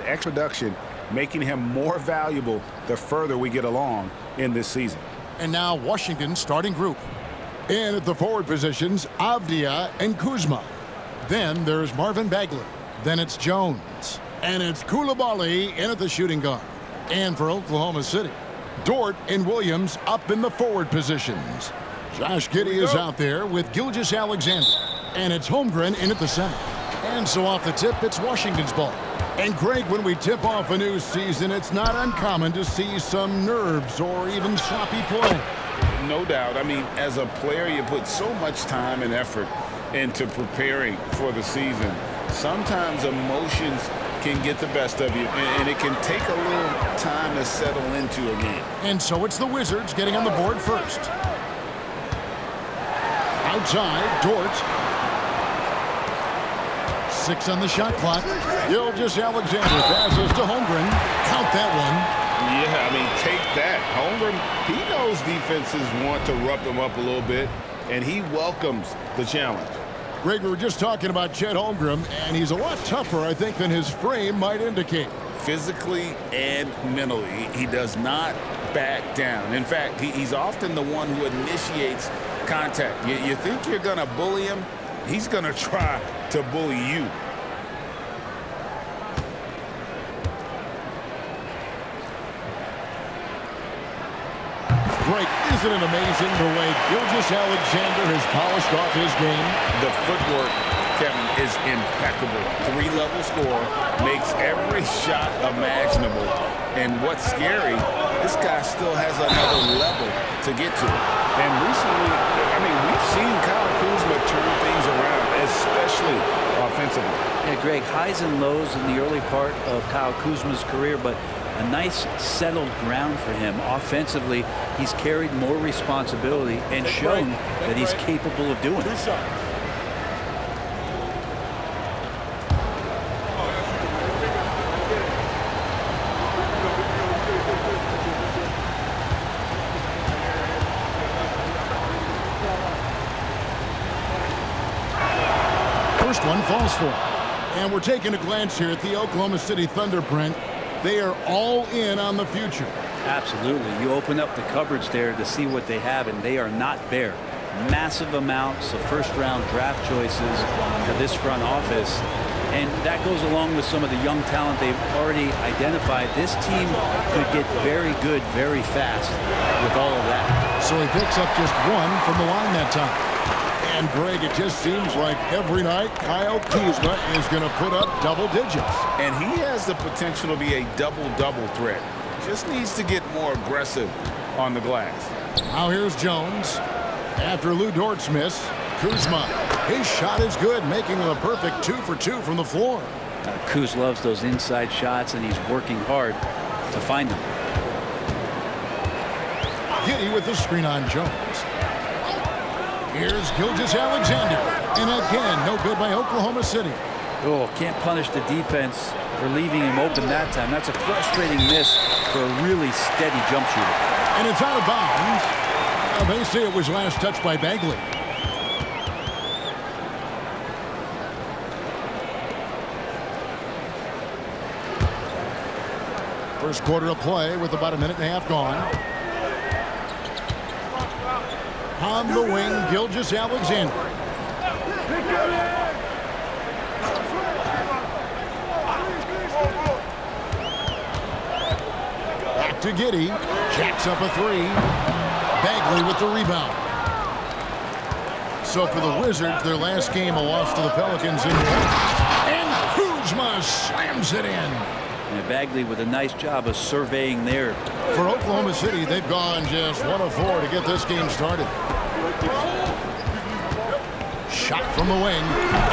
extra production, making him more valuable the further we get along in this season. And now Washington's starting group. In at the forward positions, Avdia and Kuzma. Then there's Marvin Bagley. Then it's Jones. And it's Coulibaly in at the shooting guard. And for Oklahoma City, Dort and Williams up in the forward positions. Josh Giddey is out there with Gilgeous-Alexander. And it's Holmgren in at the center. And so off the tip, it's Washington's ball. And Greg, when we tip off a new season, it's not uncommon to see some nerves or even sloppy play. No doubt. I mean, as a player, you put so much time and effort into preparing for the season. Sometimes emotions can get the best of you, and it can take a little time to settle into a game. And so it's the Wizards getting on the board first. Outside, Dort. 6 on the shot clock. Gilgeous-Alexander passes to Holmgren. Count that one. Yeah, I mean, take that. Holmgren, he knows defenses want to rough him up a little bit, and he welcomes the challenge. Greg, we were just talking about Chet Holmgren, and he's a lot tougher, I think, than his frame might indicate. Physically and mentally, he does not back down. In fact, he's often the one who initiates contact. You think you're going to bully him? He's going to try to bully you. Greg, isn't it amazing the way Gilgeous-Alexander has polished off his game? The footwork, Kevin, is impeccable. 3-level score, makes every shot imaginable. And what's scary, this guy still has another level to get to. And recently, I mean, we've seen Kyle Kuzma turn things around, especially offensively. Yeah, Greg, highs and lows in the early part of Kyle Kuzma's career, but a nice settled ground for him. Offensively, he's carried more responsibility and shown that he's capable of doing it. First one falls for him. And we're taking a glance here at the Oklahoma City Thunder, Brent. They are all in on the future. Absolutely. You open up the cupboards there to see what they have, and they are not bare. Massive amounts of first-round draft choices for this front office. And that goes along with some of the young talent they've already identified. This team could get very good very fast with all of that. So he picks up just one from the line that time. And Greg, it just seems like every night Kyle Kuzma is going to put up double digits. And he has the potential to be a double-double threat. Just needs to get more aggressive on the glass. Now here's Jones. After Lou Dort's miss, Kuzma. His shot is good, making him a perfect 2 for 2 from the floor. Kuz loves those inside shots, and he's working hard to find them. Giddey with the screen on Jones. Here's Gilgeous-Alexander. And again, no good by Oklahoma City. Oh, can't punish the defense for leaving him open that time. That's a frustrating miss for a really steady jump shooter. And it's out of bounds. They say it was last touched by Bagley. First quarter of play with about a minute and a half gone. On the wing, Gilgeous-Alexander. Back to Giddey. Jacks up a 3. Bagley with the rebound. So for the Wizards, their last game, a loss to the Pelicans in and Kuzma slams it in. And Bagley with a nice job of surveying there. For Oklahoma City, they've gone just 1 of 4 to get this game started. Shot from the wing,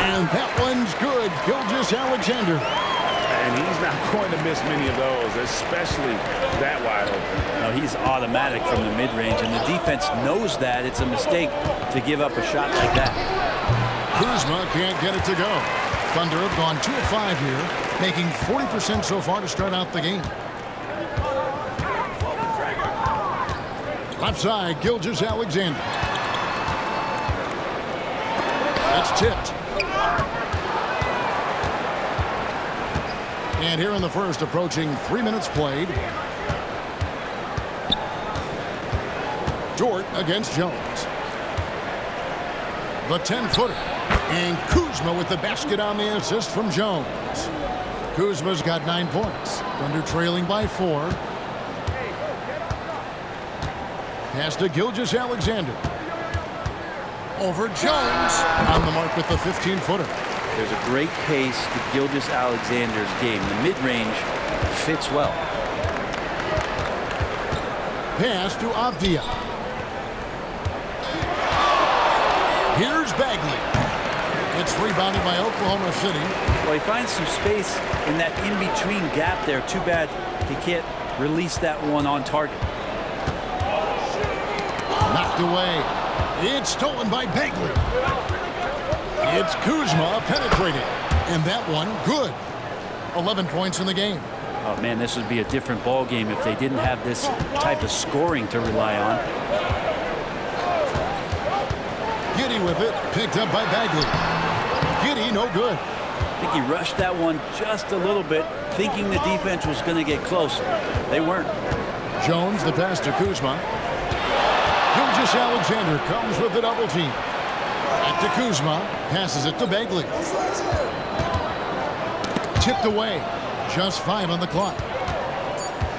and that one's good. Gilgeous-Alexander. And he's not going to miss many of those, especially that wide open. No, he's automatic from the mid-range, and the defense knows that. It's a mistake to give up a shot like that. Kuzma can't get it to go. Thunder have gone 2 of 5 here, making 40% so far to start out the game. Left side, Gilgeous-Alexander. That's tipped. And here in the first, approaching 3 minutes played. Dort against Jones. The 10-footer. And Kuzma with the basket on the assist from Jones. Kuzma's got 9 points. Thunder trailing by 4. Pass to Gilgeous-Alexander. Over Jones. On the mark with the 15-footer. There's a great pace to Gilgeous-Alexander's game. The mid-range fits well. Pass to Avdia. Here's Bagley. It's rebounded by Oklahoma City. Well, he finds some space in that in-between gap there. Too bad he can't release that one on target. Knocked away. It's stolen by Bagley. It's Kuzma penetrating. And that one, good. 11 points in the game. Oh, man, this would be a different ball game if they didn't have this type of scoring to rely on. Giddey with it. Picked up by Bagley. Giddey, no good. I think he rushed that one just a little bit, thinking the defense was going to get close. They weren't. Jones, the pass to Kuzma. Gilgeous-Alexander comes with the double team. Back to Kuzma. Passes it to Bagley. Tipped away. Just 5 on the clock.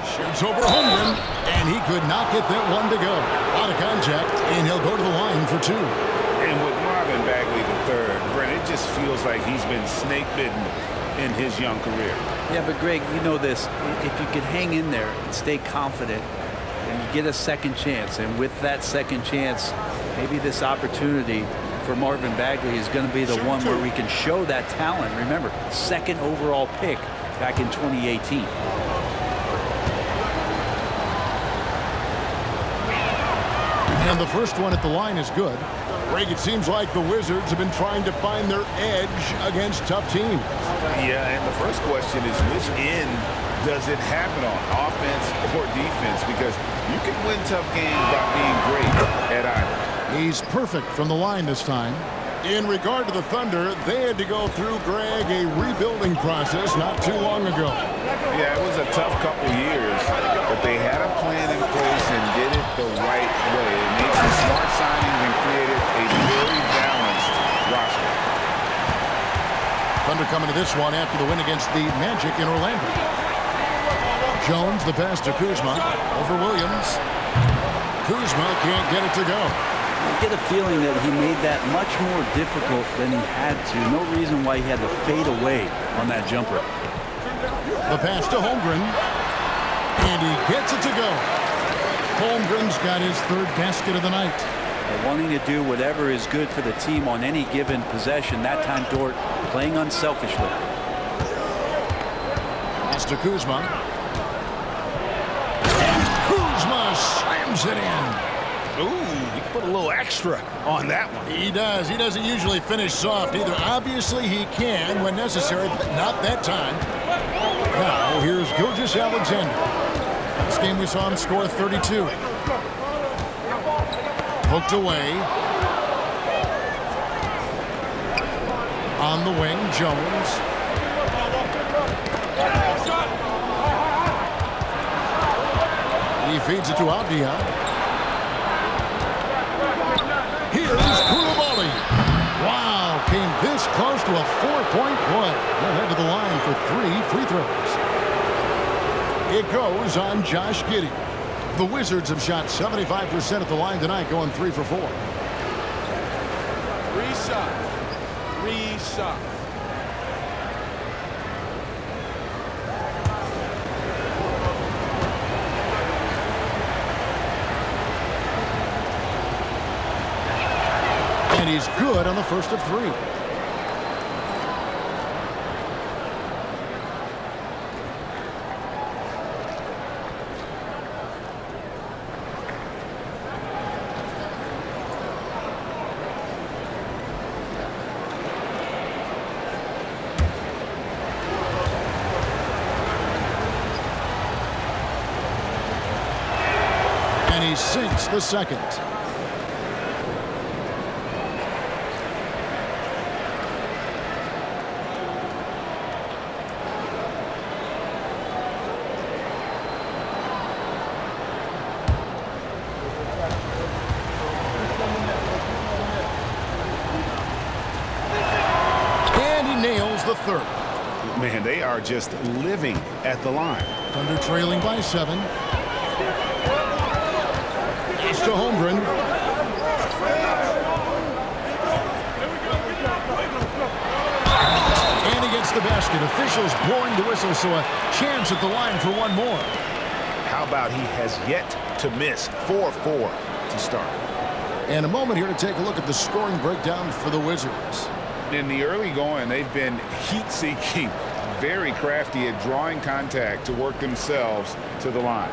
Shoots over Holmgren, and he could not get that one to go. Out of contact, and he'll go to the line for 2. And with Marvin Bagley III, Brent, it just feels like he's been snake bitten in his young career. Yeah, but Greg, you know this. If you could hang in there and stay confident, and you get a second chance, and with that second chance, maybe this opportunity for Marvin Bagley is going to be the one where we can show that talent. Remember, second overall pick back in 2018. And the first one at the line is good. Greg, it seems like the Wizards have been trying to find their edge against tough teams. Yeah, and the first question is, which end does it happen on, offense or defense? Because you can win tough games by being great at either. He's perfect from the line this time. In regard to the Thunder, they had to go through, Greg, a rebuilding process not too long ago. Yeah, it was a tough couple years, but they had a plan in place and did it the right way. They made some smart signings and created a very balanced roster. Thunder coming to this one after the win against the Magic in Orlando. Jones, the pass to Kuzma. Over Williams. Kuzma can't get it to go. I get a feeling that he made that much more difficult than he had to. No reason why he had to fade away on that jumper. The pass to Holmgren. And he gets it to go. Holmgren's got his 3rd basket of the night. Wanting to do whatever is good for the team on any given possession. That time, Dort playing unselfishly. Pass to Kuzma. And Kuzma slams it in. Ooh, he put a little extra on that one. He does. He doesn't usually finish soft either. Obviously, he can when necessary, but not that time. Now, here's Gilgeous-Alexander. This game we saw him score 32. Hooked away. On the wing, Jones. He feeds it to Avdia. Here's Koulibaly. Wow, came this close to a 4-point play. He'll head to the line for 3 free throws. It goes on Josh Giddey. The Wizards have shot 75% at the line tonight, going 3 for 4. Reset. And he's good on the first of 3. And he sinks the second. third. Man, they are just living at the line. Thunder trailing by 7. Pass to Holmgren. And he gets the basket. Officials blowing the whistle, so a chance at the line for one more. How about he has yet to miss? 4-4 to start. And a moment here to take a look at the scoring breakdown for the Wizards. In the early going, they've been heat-seeking, very crafty at drawing contact to work themselves to the line.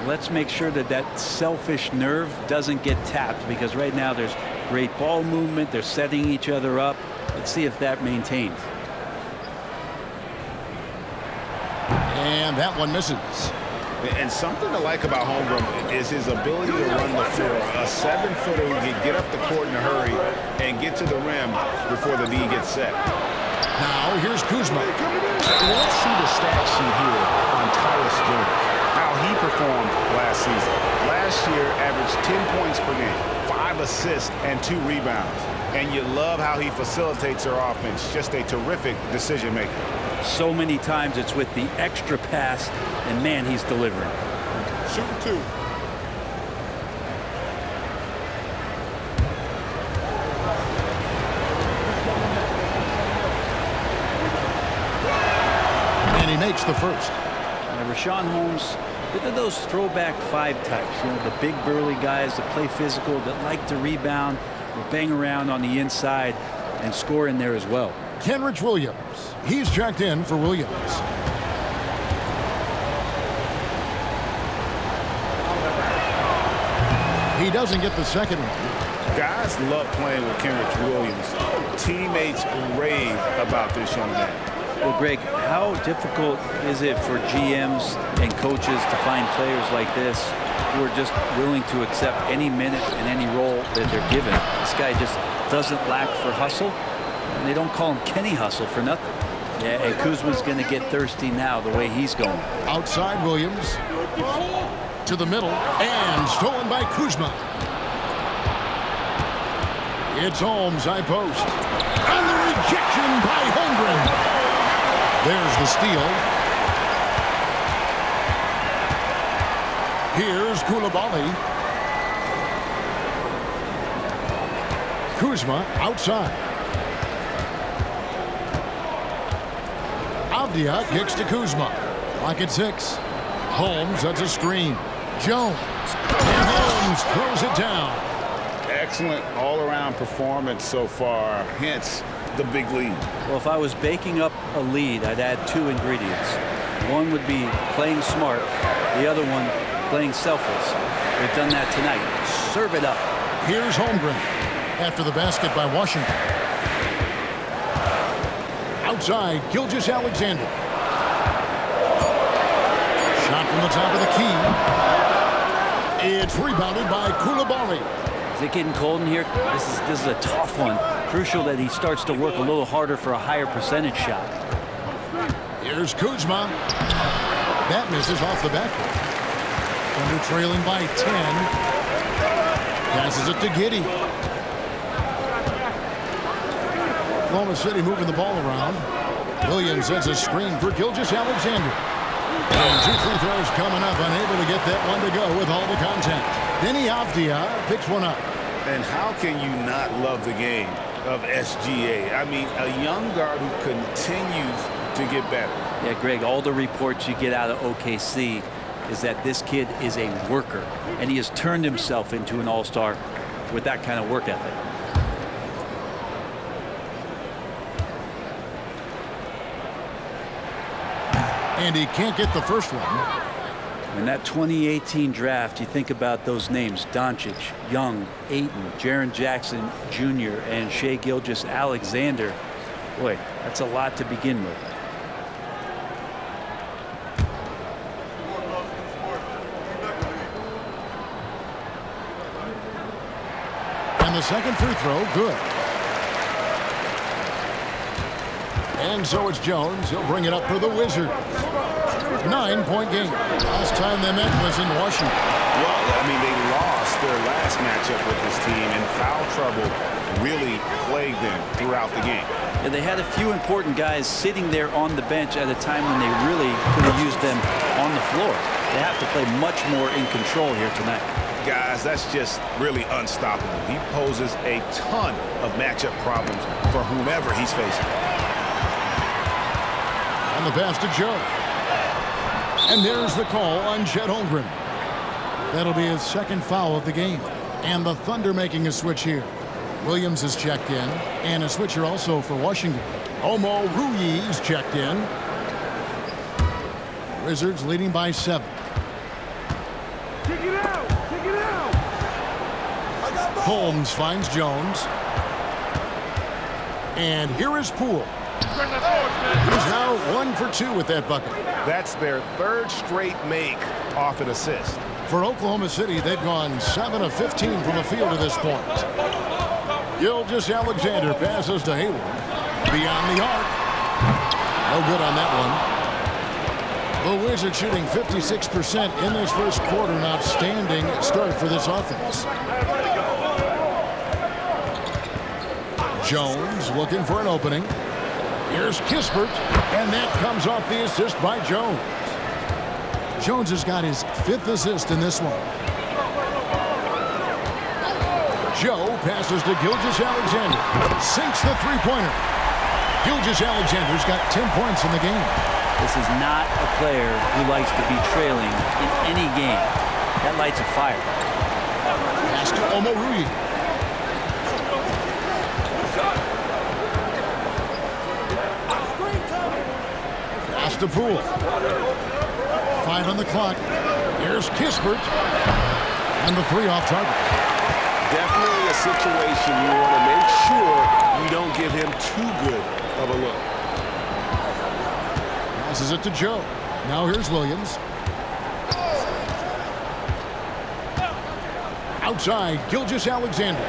Let's make sure that that selfish nerve doesn't get tapped, because right now there's great ball movement. They're setting each other up. Let's see if that maintains. And that one misses. And something to like about Holmgren is his ability to run the floor. A 7-footer who can get up the court in a hurry and get to the rim before the D gets set. Now here's Kuzma. Let's see the stat sheet here on Tyus Jones. How he performed last season. Last year averaged 10 points per game, 5 assists, and 2 rebounds. And you love how he facilitates their offense. Just a terrific decision maker. So many times it's with the extra pass, and man, he's delivering. Shooting 2. And he makes the first. Rashawn Holmes, look at those throwback 5 types. You know, the big burly guys that play physical, that like to rebound, or bang around on the inside and score in there as well. Kenrich Williams. He's checked in for Williams. He doesn't get the second one. Guys love playing with Kenrich Williams. Teammates rave about this young man. Well, Greg, how difficult is it for GMs and coaches to find players like this who are just willing to accept any minute and any role that they're given? This guy just doesn't lack for hustle, and they don't call him Kenny Hustle for nothing. Yeah, and Kuzma's going to get thirsty now the way he's going. Outside Williams. To the middle. And stolen by Kuzma. It's Holmes, high post. And the rejection by Holmgren. There's the steal. Here's Coulibaly. Kuzma outside. Avdia kicks to Kuzma. Lock at 6. Holmes, that's a screen. Jones. And Holmes throws it down. Excellent all-around performance so far, hence the big lead. Well, if I was baking up a lead, I'd add 2 ingredients. One would be playing smart. The other one, playing selfless. They've done that tonight. Serve it up. Here's Holmgren after the basket by Washington. Outside, Gilgeous-Alexander. Shot from the top of the key. It's rebounded by Coulibaly. Is it getting cold in here? This is a tough one. Crucial that he starts to work a little harder for a higher percentage shot. Here's Kuzma. That misses off the backboard. Thunder trailing by 10. Passes it to Giddey. Oklahoma City moving the ball around. Williams sets a screen for Gilgeous-Alexander. And 2 free throws coming up, unable to get that one to go with all the contact. Denny Avdia picks one up. And how can you not love the game of SGA? I mean, a young guard who continues to get better. Yeah, Greg, all the reports you get out of OKC is that this kid is a worker, and he has turned himself into an all-star with that kind of work ethic. And he can't get the first one. In that 2018 draft, you think about those names: Doncic, Young, Ayton, Jaren Jackson Jr., and Shai Gilgeous-Alexander. Boy, that's a lot to begin with. And the second free throw, good. And so it's Jones. He'll bring it up for the Wizards. 9 9-point game. Last time they met was in Washington. Well, I mean, they lost their last matchup with this team, and foul trouble really plagued them throughout the game. And they had a few important guys sitting there on the bench at a time when they really could have used them on the floor. They have to play much more in control here tonight. Guys, that's just really unstoppable. He poses a ton of matchup problems for whomever he's facing. And the pass to Joe. And there's the call on Chet Holmgren. That'll be his second foul of the game. And the Thunder making a switch here. Williams is checked in. And a switcher also for Washington. Omo Ruiz checked in. Wizards leading by 7. Kick it out! Kick it out! Holmes finds Jones. And here is Poole. He's now 1 for 2 with that bucket. That's their third straight make off an assist. For Oklahoma City, they've gone 7 of 15 from the field to this point. Gilgeous-Alexander passes to Hayward. Beyond the arc. No good on that one. The Wizards shooting 56% in this first quarter. An outstanding start for this offense. Jones looking for an opening. Here's Kispert, and that comes off the assist by Jones. Jones has got his 5th assist in this one. Joe passes to Gilgeous-Alexander. Sinks the three-pointer. Gilgeous-Alexander's got 10 points in the game. This is not a player who likes to be trailing in any game. That lights a fire. Pass to Omo Ruiz. Pass to Poole. 5 on the clock. Here's Kispert. And the 3 off target. Definitely a situation you want to make sure you don't give him too good of a look. Passes it to Joe. Now here's Williams. Outside, Gilgeous-Alexander.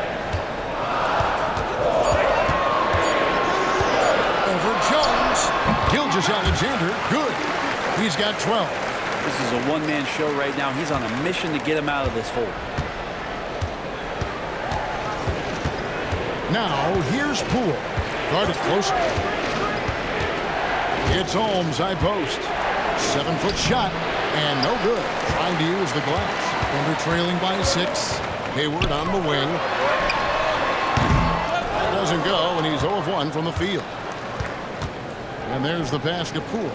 Over Jones. Gilgeous-Alexander, good. He's got 12. This is a one-man show right now. He's on a mission to get him out of this hole. Now, here's Poole. Guarded close. It's Holmes, high post. 7-foot shot, and no good. Trying to use the glass. Thunder trailing by 6. Hayward on the wing. That doesn't go, and he's 0 of 1 from the field. And there's the pass to Poole.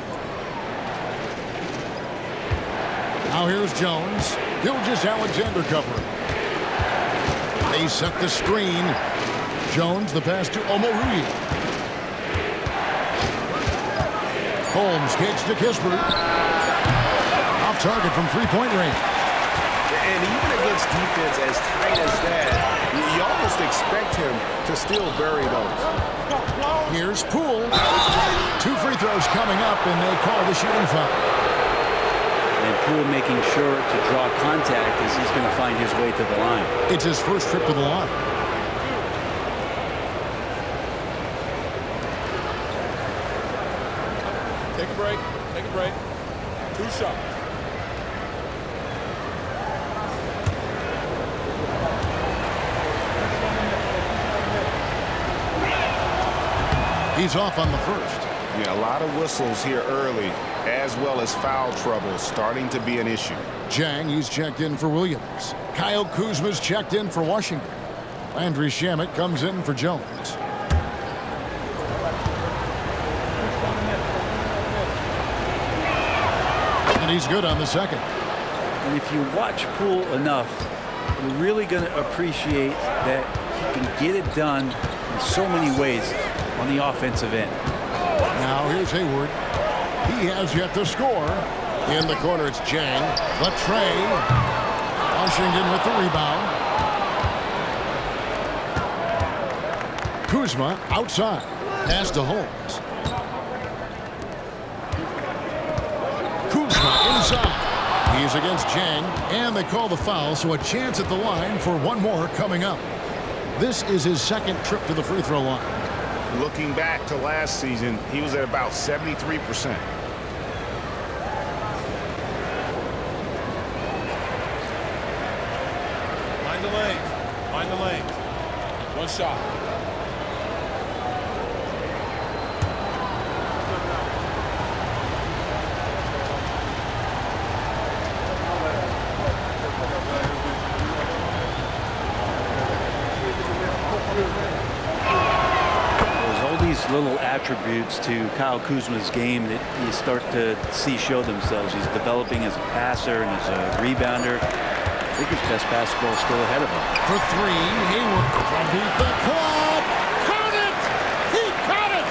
Now here's Jones. Gilgeous-Alexander covering. They set the screen. Jones, the pass to Omo Ruiz. Holmes kicks to Kispert. Off target from three-point range. And even against defense as tight as that, you almost expect him to still bury those. Here's Poole. 2 free throws coming up, and they call the shooting foul. And Poole making sure to draw contact as he's going to find his way to the line. It's his first trip to the line. Take a break. Take a break. 2 shots. He's off on the first. Yeah, a lot of whistles here early, as well as foul trouble starting to be an issue. Jang, he's checked in for Williams. Kyle Kuzma's checked in for Washington. Landry Shamet comes in for Jones. And he's good on the second. And if you watch Poole enough, you're really going to appreciate that he can get it done in so many ways on the offensive end. Now here's Hayward. He has yet to score. In the corner, it's Jang. Latrey. Washington with the rebound. Kuzma outside. Pass to Holmes. Kuzma inside. He's against Jang, and they call the foul, so a chance at the line for one more coming up. This is his second trip to the free throw line. Looking back to last season, he was at about 73%. the lane. One shot. Little attributes to Kyle Kuzma's game that you start to see show themselves. He's developing as a passer and as a rebounder. I think his best basketball is still ahead of him. For three, Hayward from beat the clock. Count it! He caught it!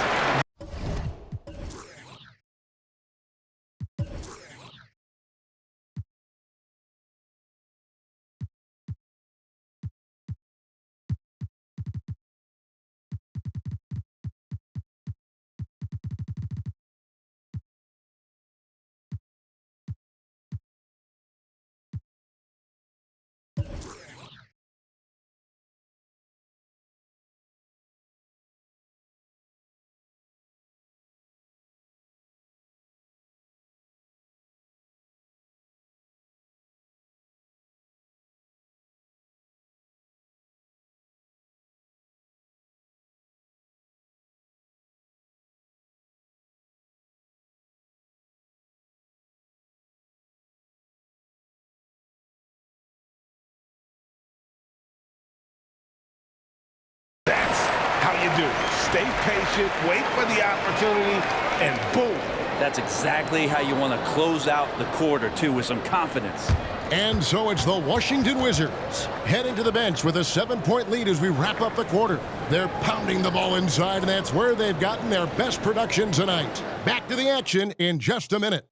You do. Stay patient, wait for the opportunity, and boom. That's exactly how you want to close out the quarter, too, with some confidence. And so it's the Washington Wizards heading to the bench with a 7-point lead as we wrap up the quarter. They're pounding the ball inside, and that's where they've gotten their best production tonight. Back to the action in just a minute.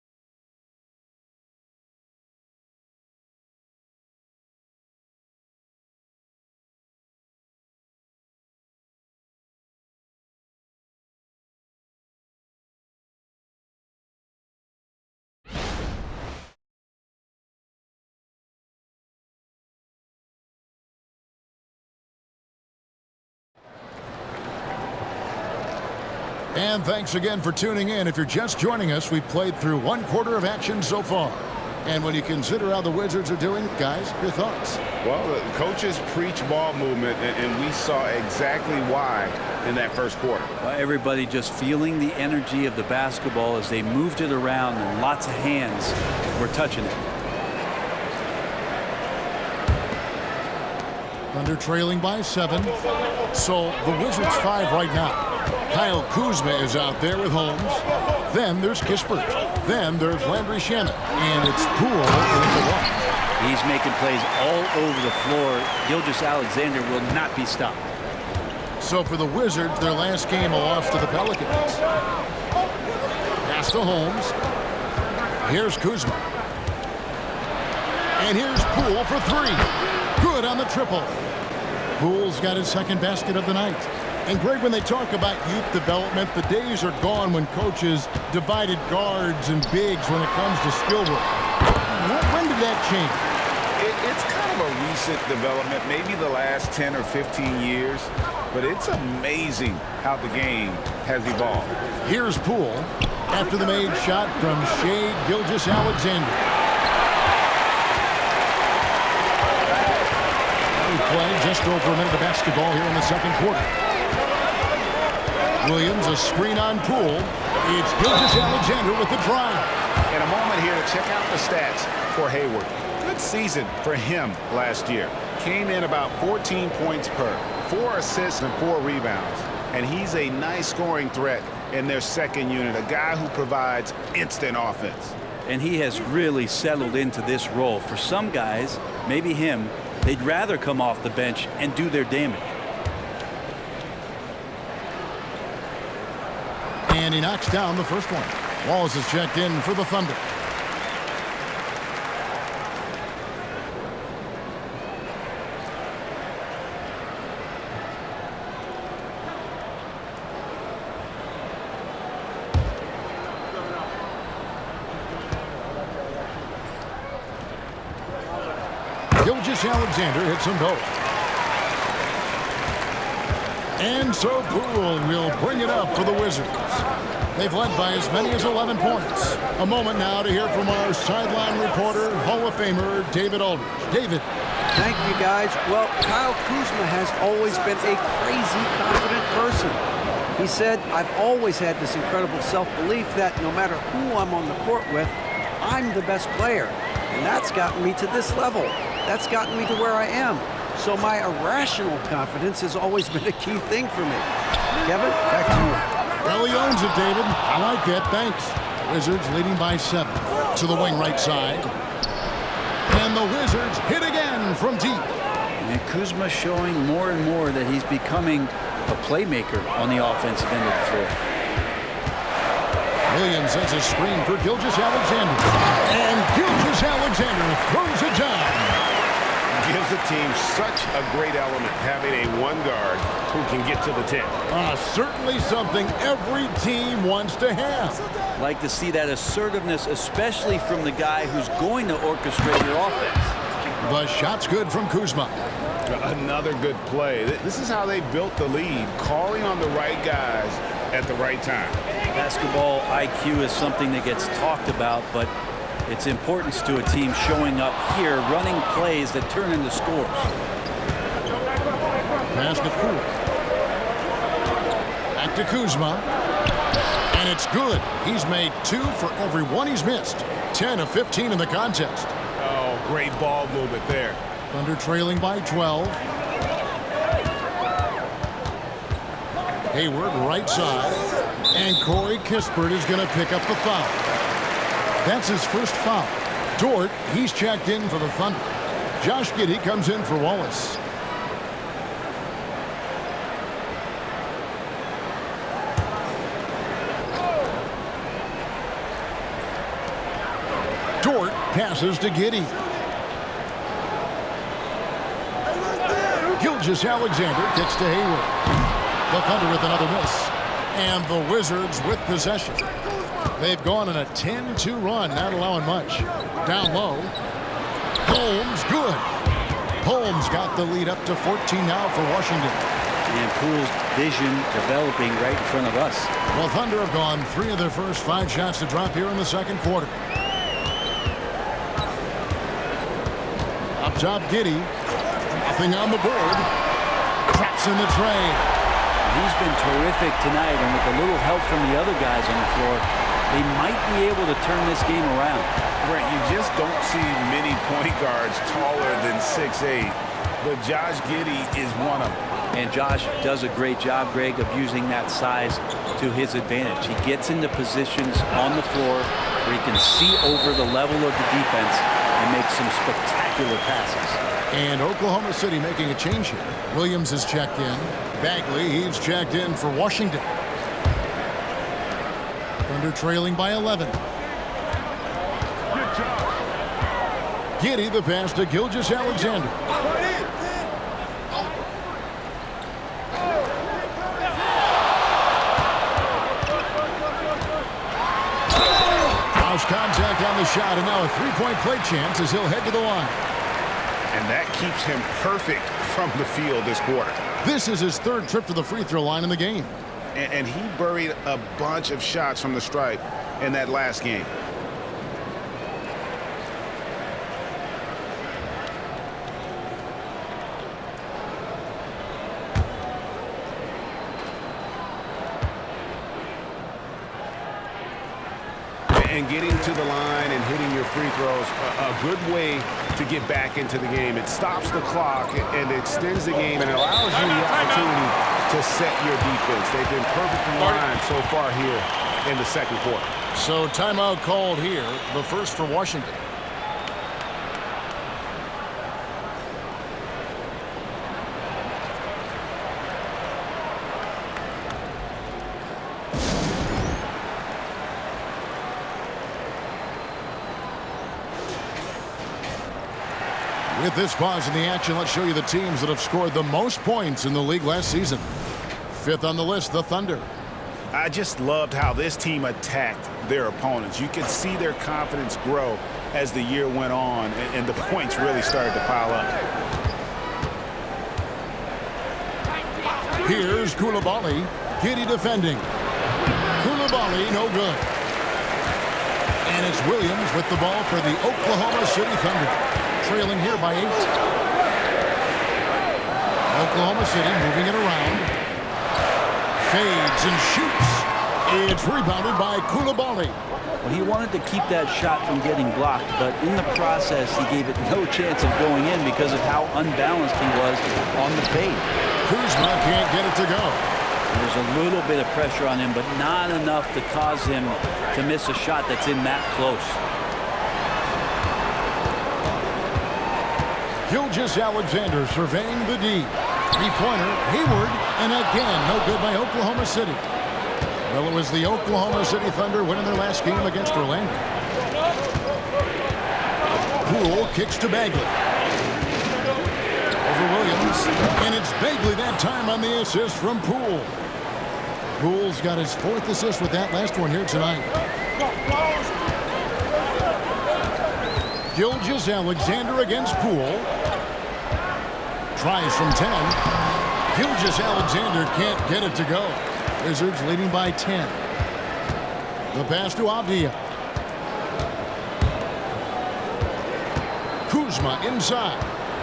And thanks again for tuning in. If you're just joining us, we've played through one quarter of action so far. And when you consider how the Wizards are doing, guys, your thoughts? Well, the coaches preach ball movement, and we saw exactly why in that first quarter. Well, everybody just feeling the energy of the basketball as they moved it around, and lots of hands were touching it. Thunder trailing by 7. So the Wizards 5 right now. Kyle Kuzma is out there with Holmes. Then there's Kispert. Then there's Landry Shamet. And it's Poole in the one. He's making plays all over the floor. Gilgeous-Alexander will not be stopped. So for the Wizards, their last game a loss to the Pelicans. Pass to Holmes. Here's Kuzma. And here's Poole for 3. Good on the triple. Poole's got his second basket of the night. And Greg, when they talk about youth development, the days are gone when coaches divided guards and bigs when it comes to skill work. When did that change? It's kind of a recent development, maybe the last 10 or 15 years, but it's amazing how the game has evolved. Here's Poole after the made shot from Shai Gilgeous-Alexander. We play just over a minute of basketball here in the second quarter. Williams, a screen on Poole. It's Gilgeous-Alexander with the drive. And a moment here to check out the stats for Hayward. Good season for him last year. Came in about 14 points per, 4 assists and 4 rebounds. And he's a nice scoring threat in their second unit, a guy who provides instant offense. And he has really settled into this role. For some guys, maybe him, they'd rather come off the bench and do their damage. And he knocks down the first one. Wallace is checked in for the Thunder. Gilgeous-Alexander hits them both. And so Poole will bring it up for the Wizards. They've led by as many as 11 points. A moment now to hear from our sideline reporter, Holmes. Hall of Famer David Aldridge. David. Thank you, guys. Well, Kyle Kuzma has always been a crazy confident person. He said, I've always had this incredible self-belief that no matter who I'm on the court with, I'm the best player. And that's gotten me to this level. That's gotten me to where I am. So my irrational confidence has always been a key thing for me. Kevin, back to you. Well, he owns it, David. I like that. Thanks. Wizards leading by 7 to the wing right side. And the Wizards hit again from deep. And Kuzma showing more and more that he's becoming a playmaker on the offensive end of the floor. Williams has a screen for Gilgeous-Alexander. And Gilgeous-Alexander throws it down. Gives the team such a great element having a one guard who can get to the 10. Certainly something every team wants to have. Like to see that assertiveness, especially from the guy who's going to orchestrate your offense. The shot's good from Kuzma. Another good play. This is how they built the lead, calling on the right guys at the right time. Basketball IQ is something that gets talked about, but its importance to a team showing up here, running plays that turn into scores. Pass to Poole. Back to Kuzma. And it's good. He's made 2 for every one he's missed. 10 of 15 in the contest. Oh, great ball movement there. Thunder trailing by 12. Hayward right side. And Corey Kispert is going to pick up the foul. That's his first foul. Dort, he's checked in for the Thunder. Josh Giddey comes in for Wallace. Dort passes to Giddey. Gilgeous-Alexander kicks to Hayward. The Thunder with another miss. And the Wizards with possession. They've gone on a 10-2 run, not allowing much. Down low. Holmes, good. Holmes got the lead up to 14 now for Washington. And Poole's vision developing right in front of us. The Thunder have gone 3 of their first 5 shots to drop here in the second quarter. Up top, Giddey. Nothing on the board. Traps in the tray. He's been terrific tonight, and with a little help from the other guys on the floor, they might be able to turn this game around. Brent, you just don't see many point guards taller than 6'8", but Josh Giddey is one of them. And Josh does a great job, Greg, of using that size to his advantage. He gets into positions on the floor where he can see over the level of the defense and make some spectacular passes. And Oklahoma City making a change here. Williams is checked in. Bagley, he's checked in for Washington. Thunder trailing by 11. Giddey the pass to Gilgeous-Alexander. House contact on the shot, and now a three-point play chance as he'll head to the line. And that keeps him perfect from the field this quarter. This is his 3rd trip to the free throw line in the game. And he buried a bunch of shots from the stripe in that last game. And getting to the line and hitting your free throws, a good way to get back into the game. It stops the clock and extends the game, and it allows you the opportunity to set your defense. They've been perfectly lined so far here in the second quarter. So timeout called here, the first for Washington. With this pause in the action, let's show you the teams that have scored the most points in the league last season. 5th on the list, the Thunder. I just loved how this team attacked their opponents. You could see their confidence grow as the year went on, and the points really started to pile up. Here's Coulibaly. Giddey defending. Coulibaly, no good. And it's Williams with the ball for the Oklahoma City Thunder. Trailing here by 8. Oklahoma City moving it around. Fades and shoots. It's rebounded by Coulibaly. Well, he wanted to keep that shot from getting blocked, but in the process, he gave it no chance of going in because of how unbalanced he was on the fade. Kuzma can't get it to go. There's a little bit of pressure on him, but not enough to cause him to miss a shot that's in that close. Gilgeous-Alexander surveying the D. Three-pointer, Hayward, and again, no good by Oklahoma City. Well, it was the Oklahoma City Thunder winning their last game against Orlando. Poole kicks to Bagley. Over Williams, and it's Bagley that time on the assist from Poole. Poole's got his 4th assist with that last one here tonight. Gilgeous-Alexander against Poole. Tries from 10. Gilgeous-Alexander can't get it to go. Wizards leading by 10. The pass to Avdia. Kuzma inside.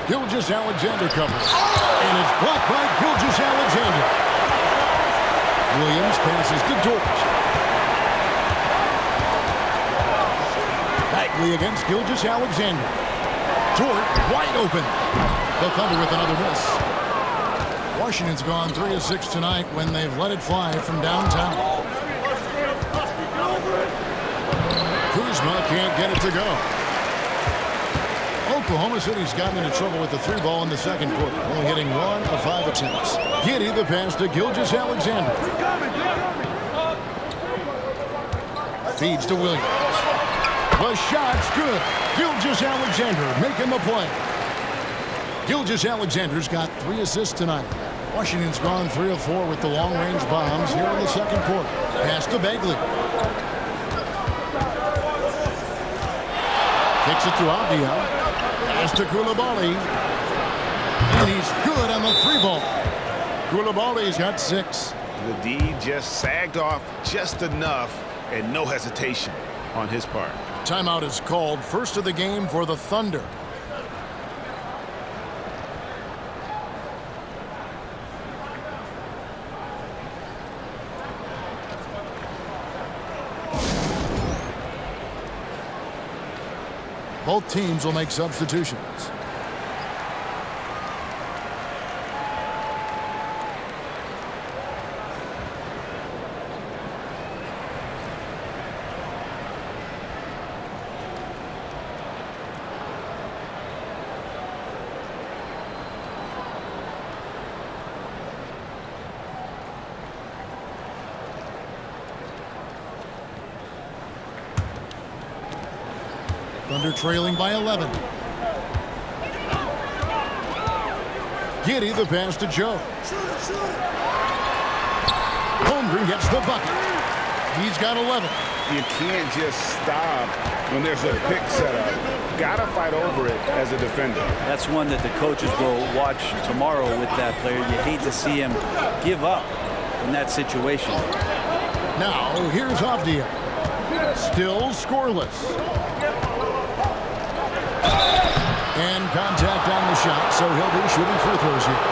Gilgeous-Alexander covers. And it's blocked by Gilgeous-Alexander. Williams passes to Dort. Bagley against Gilgeous-Alexander. Dort wide open. The Thunder with another miss. Washington's gone 3 of 6 tonight when they've let it fly from downtown. Kuzma can't get it to go. Oklahoma City's gotten into trouble with the 3-ball in the second quarter, only hitting 1 of 5 attempts. Giddey the pass to Gilgeous-Alexander. Feeds to Williams. The shot's good. Gilgeous-Alexander making the play. Gilgeous-Alexander's got 3 assists tonight. Washington's gone 3 of 4 with the long-range bombs here in the second quarter. Pass to Bagley. Kicks it to Avdia. Pass to Coulibaly. And he's good on the 3-ball. Coulibaly's got 6. The D just sagged off just enough and no hesitation on his part. Timeout is called. First of the game for the Thunder. Both teams will make substitutions. Thunder trailing by 11. Giddey the pass to Joe. Holmgren gets the bucket. He's got 11. You can't just stop when there's a pick set up. Gotta fight over it as a defender. That's one that the coaches will watch tomorrow with that player. You hate to see him give up in that situation. Now, here's Avdia. Still scoreless. And contact on the shot, so he'll be shooting free throws here.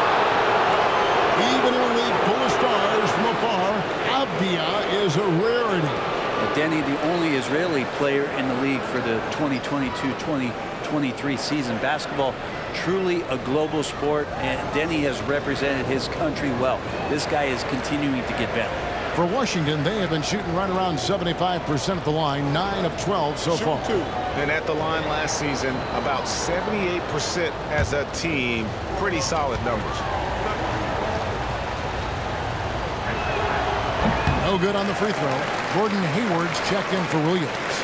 Even in a league full of stars from afar, Avdia is a rarity. Denny, the only Israeli player in the league for the 2022-2023 season. Basketball, truly a global sport, and Denny has represented his country well. This guy is continuing to get better. For Washington, they have been shooting right around 75% at the line, 9 of 12 so far. And at the line last season, about 78% as a team. Pretty solid numbers. No good on the free throw. Gordon Hayward's checked in for Williams.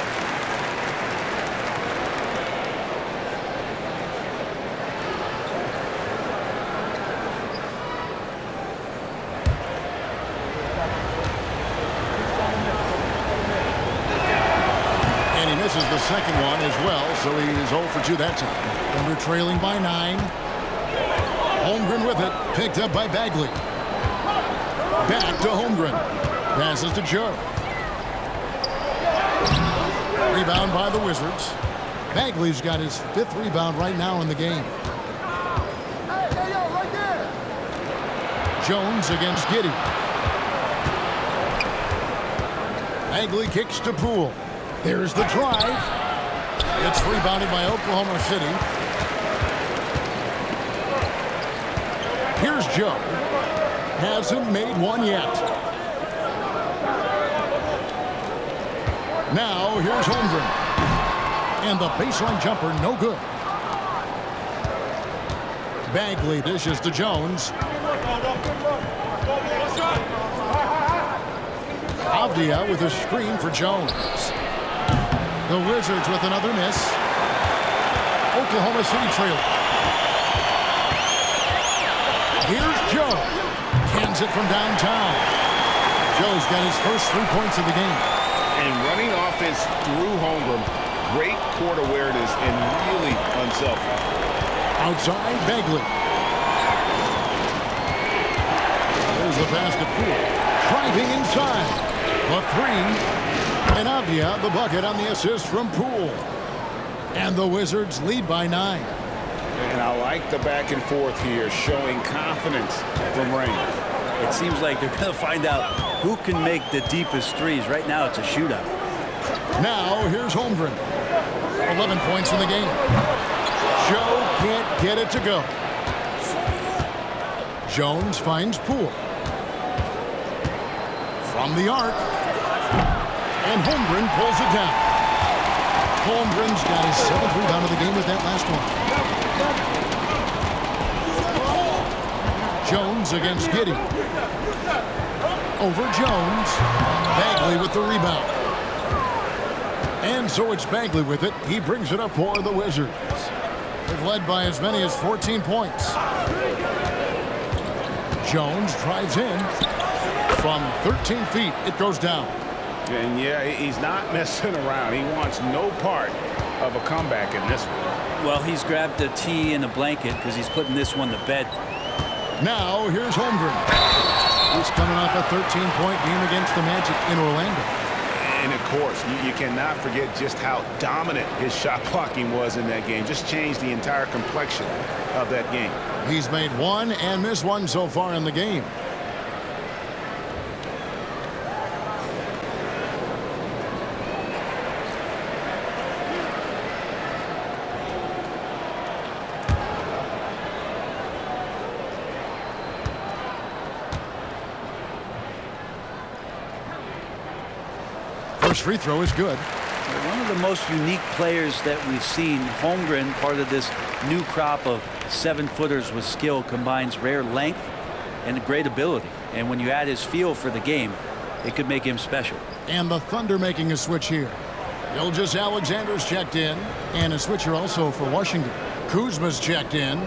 Misses the second one as well, so he's 0 for 2 that time. Thunder trailing by 9. Holmgren with it, picked up by Bagley. Back to Holmgren. Passes to Joe. Rebound by the Wizards. Bagley's got his 5th rebound right now in the game. Jones against Giddey. Bagley kicks to Poole. There's the drive. It's rebounded by Oklahoma City. Here's Joe. Hasn't made one yet. Now here's Holmgren. And the baseline jumper, no good. Bagley dishes to Jones. Avdia with a screen for Jones. The Wizards with another miss. Oklahoma City trailing. Here's Joe. Cans it from downtown. Joe's got his first 3 points of the game. And running offense through Holmgren, great court awareness and really unselfish. Outside, Bagley. There's the pass to Poole. Driving inside. The 3. And Avdia, the bucket on the assist from Poole. And the Wizards lead by 9. And I like the back and forth here, showing confidence from Rain. It seems like they're going to find out who can make the deepest threes. Right now, it's a shootout. Now, here's Holmgren. 11 points in the game. Joe can't get it to go. Jones finds Poole. From the arc. And Holmgren pulls it down. Holmgren's got his 7th rebound of the game with that last one. Jones against Giddey. Over Jones. Bagley with the rebound. And so it's Bagley with it. He brings it up for the Wizards. They've led by as many as 14 points. Jones drives in. From 13 feet, it goes down. And yeah, he's not messing around. He wants no part of a comeback in this one. Well, he's grabbed a tee and a blanket because he's putting this one to bed. Now, here's Holmgren. He's coming off a 13-point game against the Magic in Orlando. And, of course, you cannot forget just how dominant his shot blocking was in that game. Just changed the entire complexion of that game. He's made 1 and missed 1 so far in the game. First free throw is good. One of the most unique players that we've seen, Holmgren, part of this new crop of 7-footers with skill, combines rare length and great ability. And when you add his feel for the game, it could make him special. And the Thunder making a switch here. Gilgeous Alexander's checked in. And a switcher also for Washington. Kuzma's checked in.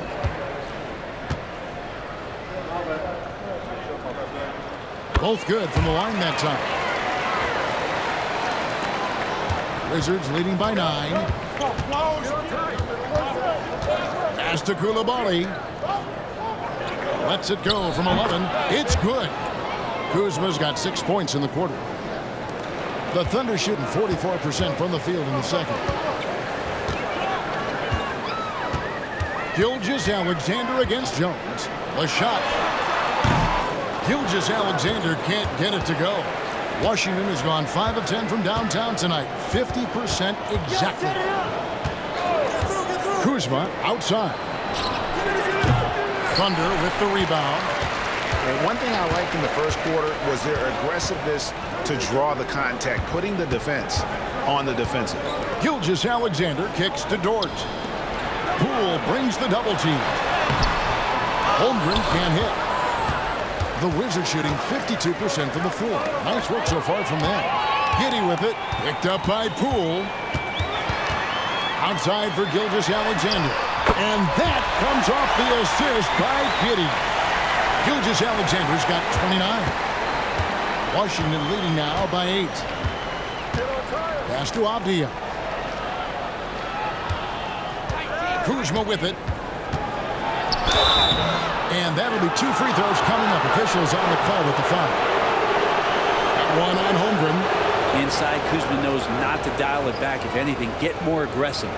Both good from the line that time. Wizards leading by 9. Pass to Coulibaly. Lets it go from 11. It's good. Kuzma's got 6 points in the quarter. The Thunder shooting 44% from the field in the second. Gilgeous Alexander against Jones. The shot. Gilgeous Alexander can't get it to go. Washington has gone 5 of 10 from downtown tonight. 50% exactly. Kuzma outside. Thunder with the rebound. And one thing I liked in the first quarter was their aggressiveness to draw the contact, putting the defense on the defensive. Gilgeous Alexander kicks to Dort. Poole brings the double team. Holmgren can't hit. The Wizards shooting 52% from the floor. Nice work so far from them. Giddey with it. Picked up by Poole. Outside for Gilgeous Alexander. And that comes off the assist by Giddey. Gilgeous Alexander's got 29. Washington leading now by 8. Pass to Avdia. Kuzma with it. And that'll be 2 free throws coming up. Officials on the call with the foul. That one on Holmgren. Inside, Kuzma knows not to dial it back. If anything, get more aggressive.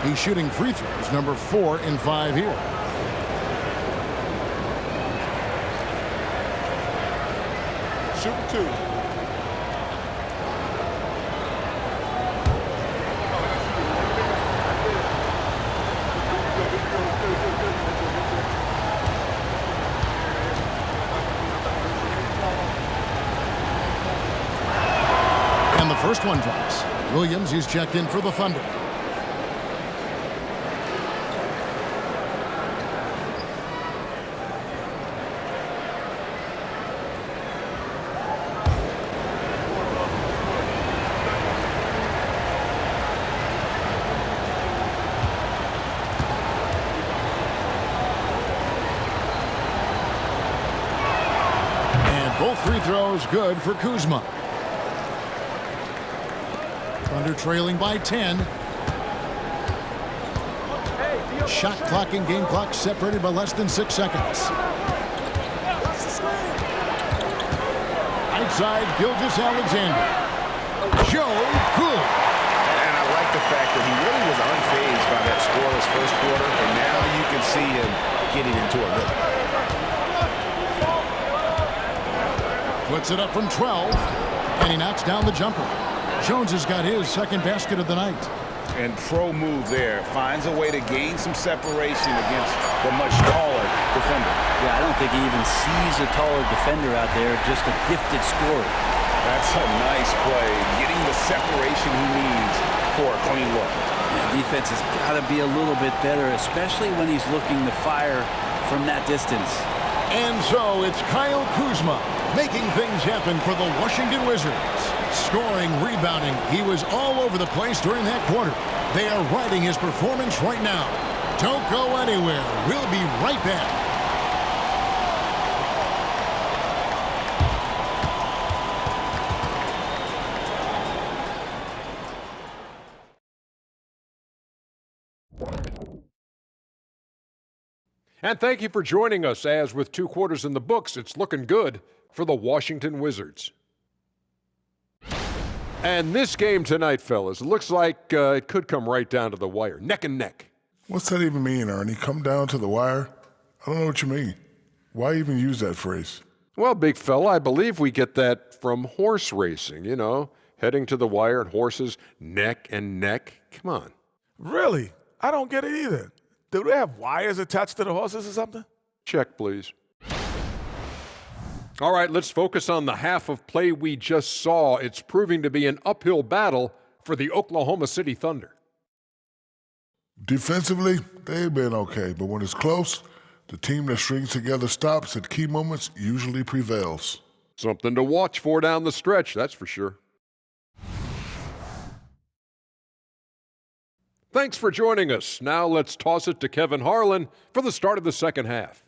He's shooting free throws, number 4 in 5 here. Shoot 2. And the first one drops. Williams is checked in for the Thunder. Both free throws good for Kuzma. Thunder trailing by 10. Shot clock and game clock separated by less than 6 seconds. Outside, Gilgeous Alexander. Joe good. And I like the fact that he really was unfazed by that scoreless first quarter, and now you can see him getting into a rhythm. Puts it up from 12, and he knocks down the jumper. Jones has got his second basket of the night. And pro move there. Finds a way to gain some separation against the much taller defender. Yeah, I don't think he even sees a taller defender out there, just a gifted scorer. That's a nice play. Getting the separation he needs for a clean look. Yeah, defense has got to be a little bit better, especially when he's looking to fire from that distance. And so it's Kyle Kuzma making things happen for the Washington Wizards. Scoring, rebounding, he was all over the place during that quarter. They are riding his performance right now. Don't go anywhere. We'll be right back. And thank you for joining us, as with 2 quarters in the books, it's looking good for the Washington Wizards. And this game tonight, fellas, looks like it could come right down to the wire, neck and neck. What's that even mean, Ernie? Come down to the wire? I don't know what you mean. Why even use that phrase? Well, big fella, I believe we get that from horse racing, you know, heading to the wire and horses neck and neck. Come on. Really? I don't get it either. Do they have wires attached to the horses or something? Check, please. All right, let's focus on the half of play we just saw. It's proving to be an uphill battle for the Oklahoma City Thunder. Defensively, they've been okay, but when it's close, the team that strings together stops at key moments usually prevails. Something to watch for down the stretch, that's for sure. Thanks for joining us. Now let's toss it to Kevin Harlan for the start of the second half.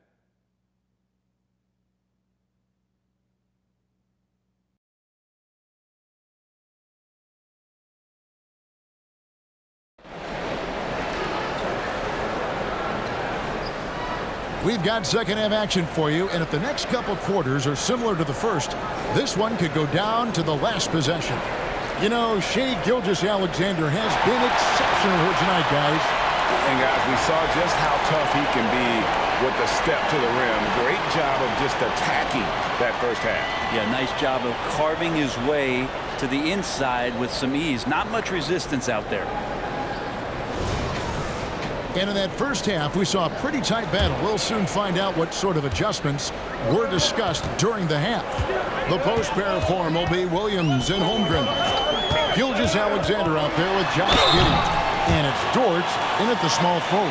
We've got second half action for you, and if the next couple quarters are similar to the first, this one could go down to the last possession. You know, Shai Gilgeous-Alexander has been exceptional here tonight, guys. And guys, we saw just how tough he can be with the step to the rim. Great job of just attacking that first half. Yeah, nice job of carving his way to the inside with some ease. Not much resistance out there. And in that first half, we saw a pretty tight battle. We'll soon find out what sort of adjustments were discussed during the half. The post pair form will be Williams and Holmgren. Gilgeous-Alexander out there with Josh Giddey. And it's Dort in at the small forward.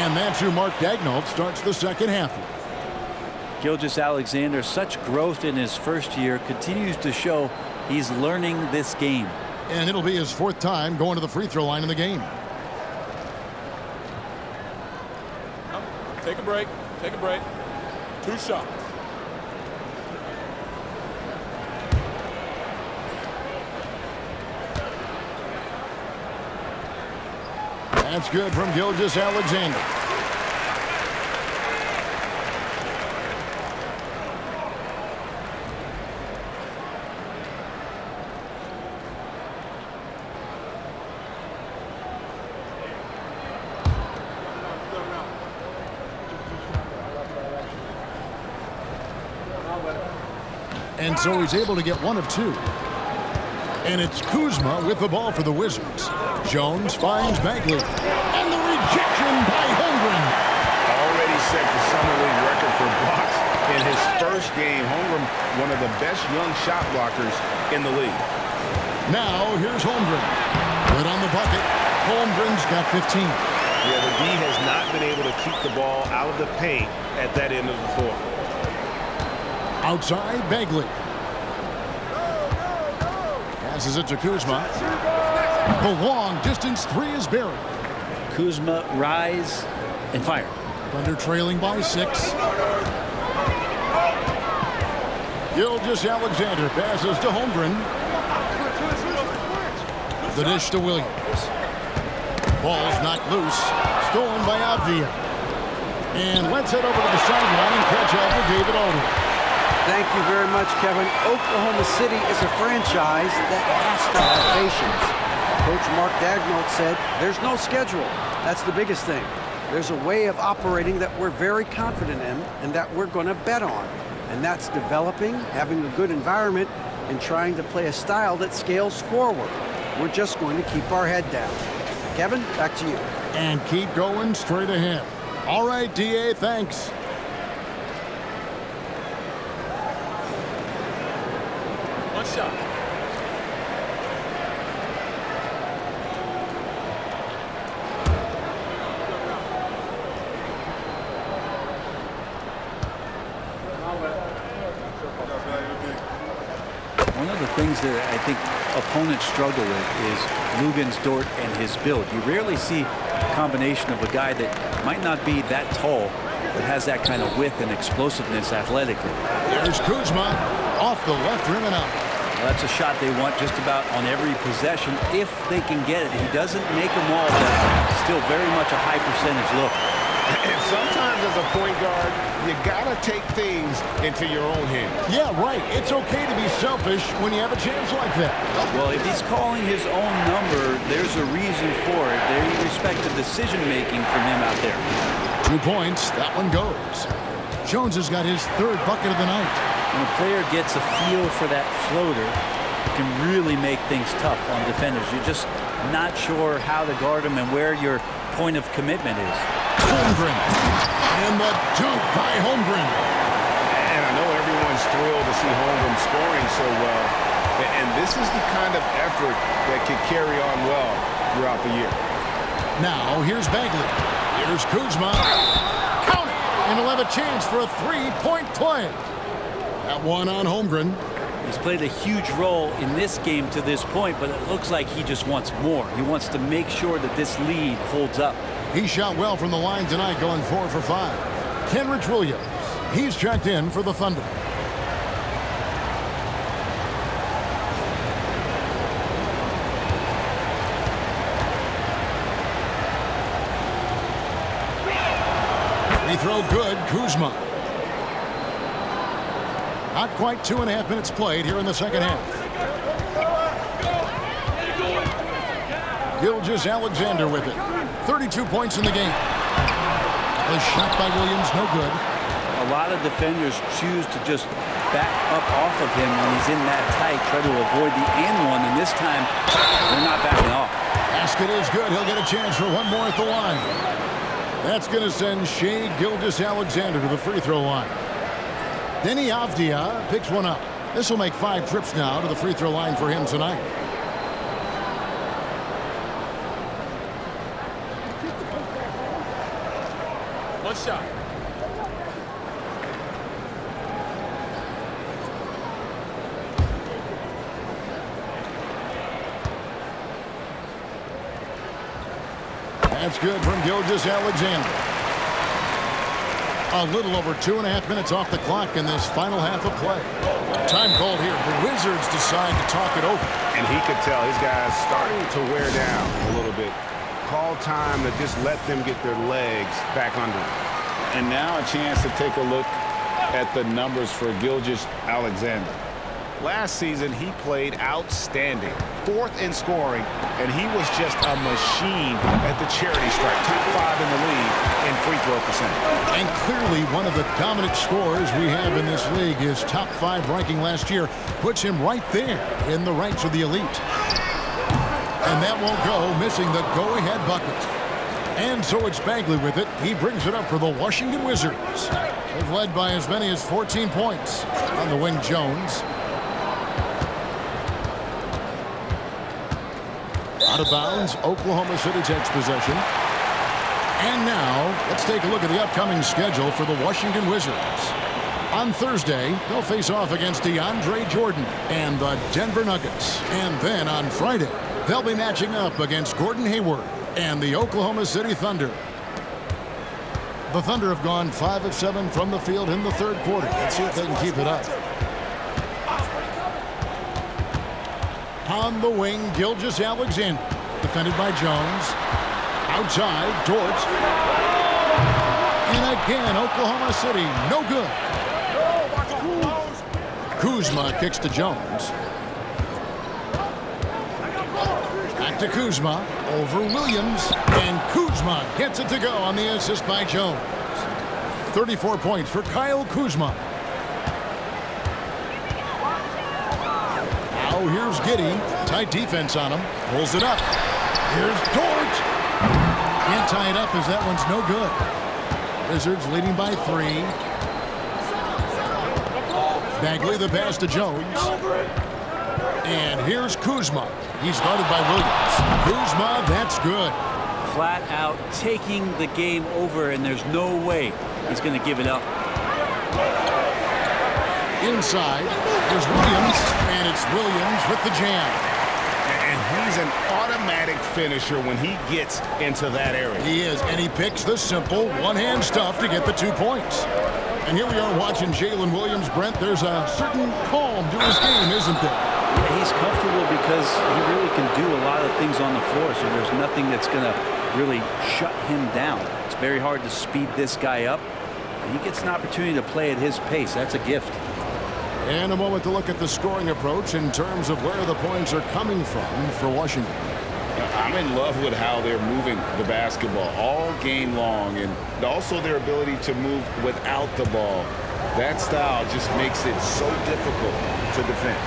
And that's who Mark Daigneault starts the second half with. Gilgeous-Alexander, such growth in his first year, continues to show he's learning this game. And it'll be his 4th time going to the free throw line in the game. Take a break. Take a break. 2 shots. That's good from Gilgeous-Alexander. And so he's able to get one of two. And it's Kuzma with the ball for the Wizards. Jones finds Bagley. And the rejection by Holmgren. Already set the summer league record for blocks in his first game. Holmgren, one of the best young shot blockers in the league. Now here's Holmgren. Good on the bucket. Holmgren's got 15. Yeah, the D has not been able to keep the ball out of the paint at that end of the floor. Outside, Bagley. Passes it to Kuzma. The long distance three is buried. Kuzma, rise and fire. Thunder trailing by 6. Gilgeous-Alexander passes to Holmgren. The dish to Williams. Ball's knocked loose. Stolen by Avdia. And let's head over to the sideline and catch up with David Aldridge. Thank you very much, Kevin. Oklahoma City is a franchise that has to have patience. Coach Mark Daigneault said, there's no schedule. That's the biggest thing. There's a way of operating that we're very confident in and that we're going to bet on. And that's developing, having a good environment, and trying to play a style that scales forward. We're just going to keep our head down. Kevin, back to you. And keep going straight ahead. All right, DA, thanks. One shot. One of the things that I think opponents struggle with is Luguentz Dort and his build. You rarely see a combination of a guy that might not be that tall, but has that kind of width and explosiveness athletically. There's Kuzma off the left rim and out. Well, that's a shot they want just about on every possession if they can get it. He doesn't make them all, but still very much a high percentage look. And sometimes as a point guard, you gotta take things into your own hands. Yeah, right. It's okay to be selfish when you have a chance like that. Well, if he's calling his own number, there's a reason for it. They respect the decision-making from him out there. 2 points. That one goes. Jones has got his third bucket of the night. When a player gets a feel for that floater, it can really make things tough on defenders. You're just not sure how to guard him and where your point of commitment is. Holmgren. And the dunk by Holmgren. And I know everyone's thrilled to see Holmgren scoring so well. And this is the kind of effort that could carry on well throughout the year. Now, here's Bagley. Here's Kuzma. Count it! And he'll have a chance for a three-point play. That one on Holmgren. He's played a huge role in this game to this point, but it looks like he just wants more. He wants to make sure that this lead holds up. He shot well from the line tonight, going 4 for 5. Kenrich Williams. He's checked in for the Thunder. Free throw good, Kuzma. Not quite 2.5 minutes played here in the second half. Gilgeous-Alexander with it. 32 points in the game. A shot by Williams, no good. A lot of defenders choose to just back up off of him when he's in that tight, try to avoid the and one, and this time they're not backing off. Basket is good. He'll get a chance for one more at the line. That's going to send Shai Gilgeous-Alexander to the free throw line. Denny Avdia picks one up. This will make 5 trips now to the free throw line for him tonight. One shot. That's good from Gilgeous-Alexander. A little over 2.5 minutes off the clock in this final half of play. Time called here. The Wizards decide to talk it over. And he could tell his guys starting to wear down a little bit. Call time to just let them get their legs back under them. And now a chance to take a look at the numbers for Gilgeous-Alexander. Last season, he played outstanding. 4th in scoring, and he was just a machine at the charity stripe. Top 5 in the league in free throw percentage. And clearly one of the dominant scorers we have in this league. His top 5 ranking last year puts him right there in the ranks of the elite. And that won't go, missing the go-ahead bucket. And so it's Bagley with it. He brings it up for the Washington Wizards. They've led by as many as 14 points. On the wing, Jones. Out of bounds, Oklahoma City takes possession. And now, let's take a look at the upcoming schedule for the Washington Wizards. On Thursday, they'll face off against DeAndre Jordan and the Denver Nuggets. And then on Friday, they'll be matching up against Gordon Hayward and the Oklahoma City Thunder. The Thunder have gone 5 of 7 from the field in the third quarter. Let's see if they can keep it up. On the wing, Gilgeous-Alexander, defended by Jones. Outside, Dort. And again, Oklahoma City, no good. Kuzma kicks to Jones. Back to Kuzma, over Williams, and Kuzma gets it to go on the assist by Jones. 34 points for Kyle Kuzma. Now here's Giddey, tight defense on him, pulls it up. Here's Dort. Can't tie it up as that one's no good. Wizards leading by 3. Bagley the pass to Jones. And here's Kuzma. He's guarded by Williams. Kuzma, that's good. Flat out taking the game over, and there's no way he's going to give it up. Inside, there's Williams, and it's Williams with the jam. And he's an automatic finisher when he gets into that area. He is, and he picks the simple one-hand stuff to get the 2 points. And here we are watching Jalen Williams. Brent, there's a certain calm to his game, isn't there? Yeah, he's comfortable because he really can do a lot of things on the floor, so there's nothing that's going to really shut him down. It's very hard to speed this guy up. He gets an opportunity to play at his pace. That's a gift. And a moment to look at the scoring approach in terms of where the points are coming from for Washington. I'm in love with how they're moving the basketball all game long, and also their ability to move without the ball. That style just makes it so difficult to defend.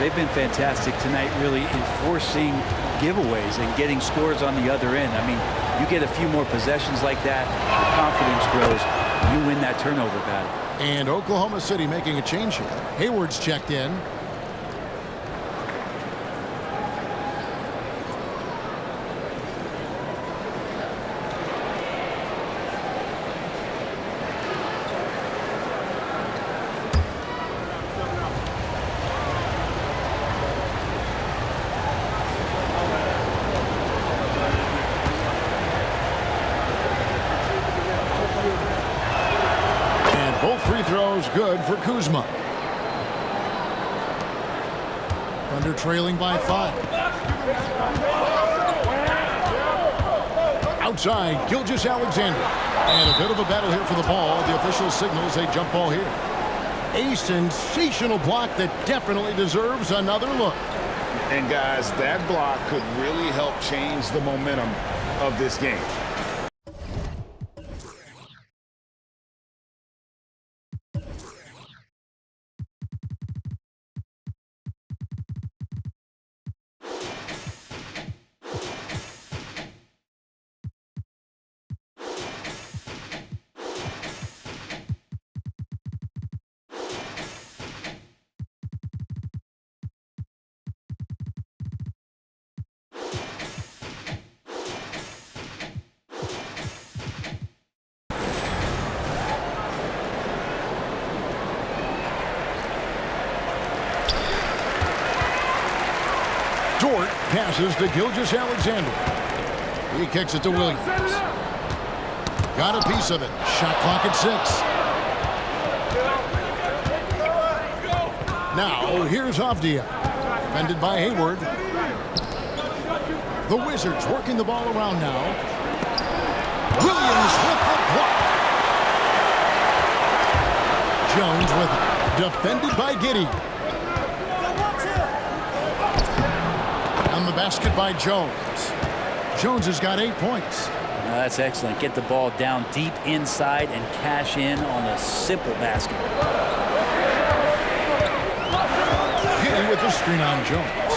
They've been fantastic tonight, really enforcing giveaways and getting scores on the other end. I mean, you get a few more possessions like that, the confidence grows, you win that turnover battle. And Oklahoma City making a change here. Hayward's checked in. Both free throws good for Kuzma. Thunder trailing by 5. Outside, Gilgeous-Alexander. And a bit of a battle here for the ball. The official signals a jump ball here. A sensational block that definitely deserves another look. And guys, that block could really help change the momentum of this game. Dort passes to Gilgeous-Alexander. He kicks it to Williams. Got a piece of it. Shot clock at 6. Now, here's Avdia. Defended by Hayward. The Wizards working the ball around now. Williams with the block. Jones with it. Defended by Giddey. On the basket by Jones. Jones has got 8 points. That's excellent. Get the ball down deep inside and cash in on a simple basket. Giddy with the screen on Jones.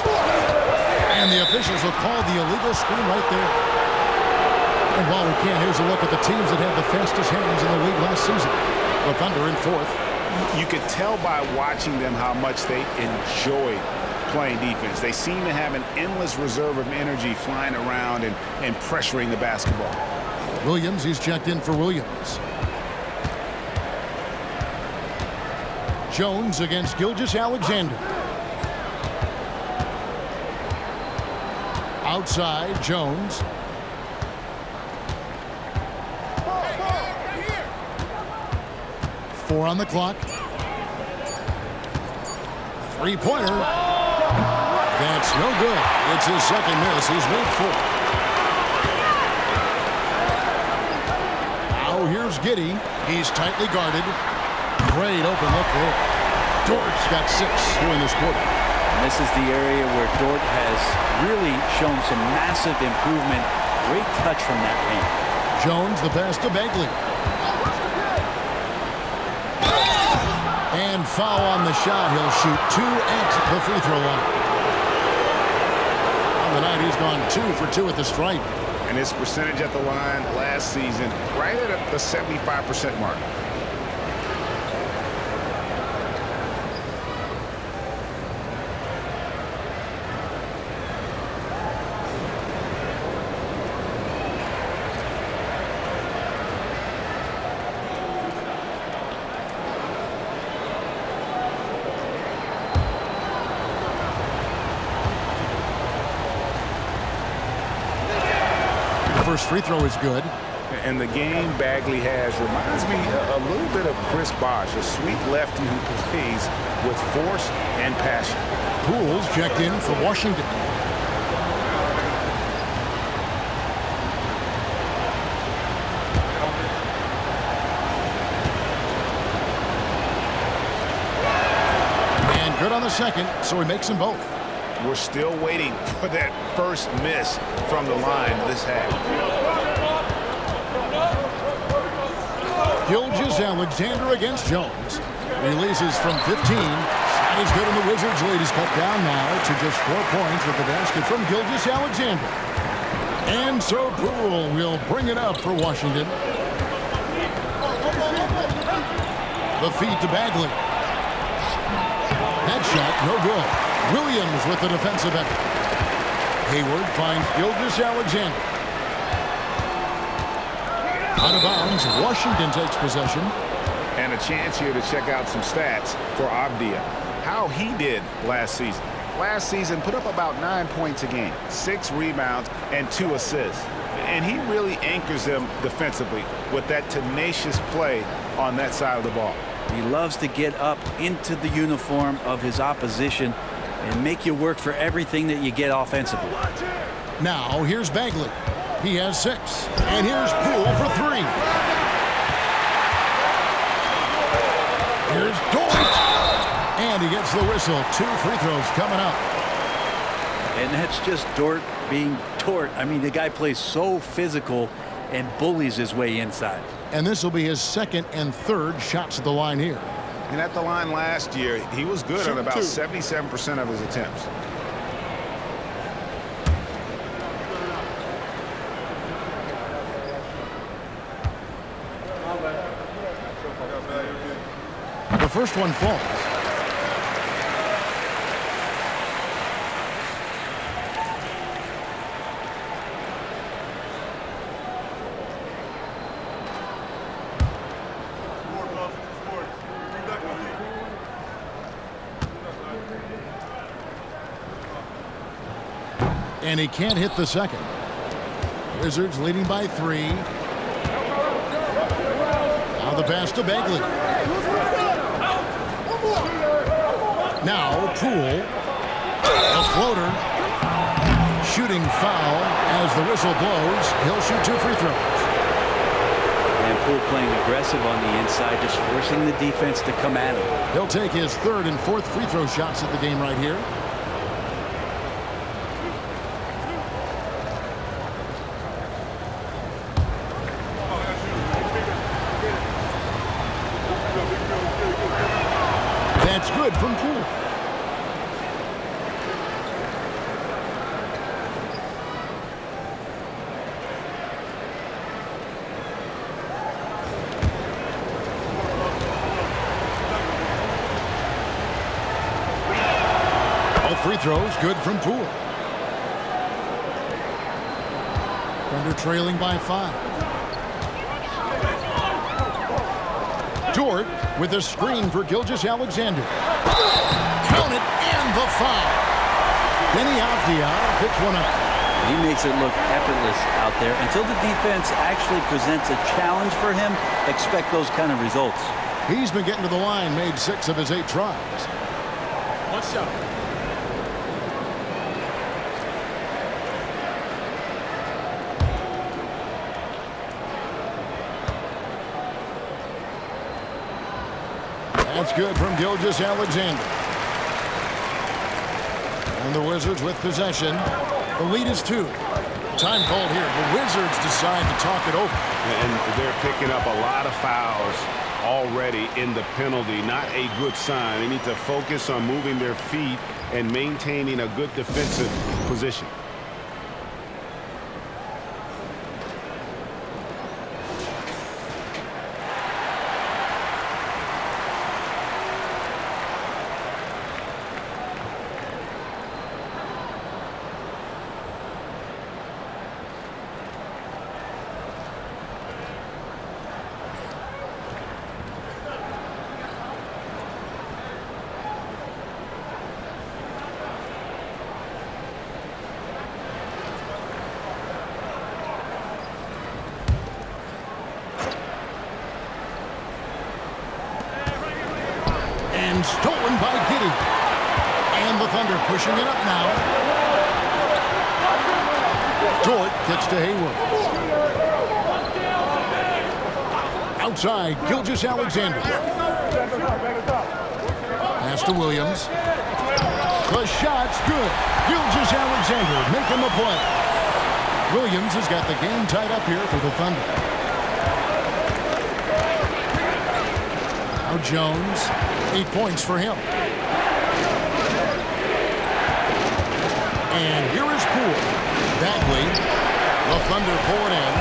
And the officials will call the illegal screen right there. And while we can, here's a look at the teams that had the fastest hands in the league last season. The Thunder in fourth. You could tell by watching them how much they enjoy playing defense. They seem to have an endless reserve of energy flying around and pressuring the basketball. Williams, he's checked in for Williams. Jones against Gilgeous-Alexander. Outside, Jones. Four on the clock. Three-pointer. That's no good. It's his second miss. He's made four. Now here's Giddy. He's tightly guarded. Great open look there. Dort's got 6 here in this quarter. And this is the area where Dort has really shown some massive improvement. Great touch from that range. Jones, the pass to Bagley. And foul on the shot. He'll shoot 2 at the free throw line. On the night, he's gone 2 for 2 at the stripe. And his percentage at the line last season, right at the 75% mark. First free throw is good. And the game Bagley has reminds me a little bit of Chris Bosh, a sweet lefty who plays with force and passion. Poole's checked in for Washington. And good on the second, so he makes them both. We're still waiting for that first miss from the line this half. Gilgeous-Alexander against Jones. Releases from 15. Shot is good, and the Wizards lead is cut down now to just 4 points with the basket from Gilgeous-Alexander. And so Poole will bring it up for Washington. The feed to Bagley. That shot, no good. Williams with the defensive effort. Hayward finds Gilgeous-Alexander. Out of bounds, Washington takes possession. And a chance here to check out some stats for Avdia. How he did last season. Last season put up about 9 points a game, 6 rebounds, and 2 assists. And he really anchors them defensively with that tenacious play on that side of the ball. He loves to get up into the uniform of his opposition and make you work for everything that you get offensively. Now here's Bagley. He has 6. And here's Poole for 3. Here's Dort. And he gets the whistle. 2 free throws coming up. And that's just Dort being Dort. I mean, the guy plays so physical and bullies his way inside. And this will be his 2nd and 3rd shots at the line here. And at the line last year, he was good on about 77% of his attempts. The first one falls. And he can't hit the second. Wizards leading by 3. Now the pass to Bagley. Now Poole. A floater. Shooting foul as the whistle blows. He'll shoot 2 free throws. And Poole playing aggressive on the inside, just forcing the defense to come at him. He'll take his 3rd and 4th free throw shots at the game right here. good from Poole. All free throws good from Poole. Thunder trailing by 5. Dort with a screen for Gilgeous-Alexander. Count it and the foul. Benny Avdia picks one up. He makes it look effortless out there. Until the defense actually presents a challenge for him, expect those kind of results. He's been getting to the line, made 6 of his 8 tries. One shot. That's good from Gilgeous-Alexander. And the Wizards with possession. The lead is 2. Time called here. The Wizards decide to talk it over. And they're picking up a lot of fouls already in the penalty. Not a good sign. They need to focus on moving their feet and maintaining a good defensive position. And stolen by Giddey. And the Thunder pushing it up now. Dort gets to Hayward. Outside, Gilgeous-Alexander. Pass to Williams. The shot's good. Gilgeous-Alexander making the play. Williams has got the game tied up here for the Thunder. Now Jones. 8 points for him. And here is Poole. Bagley. The Thunder pull it in.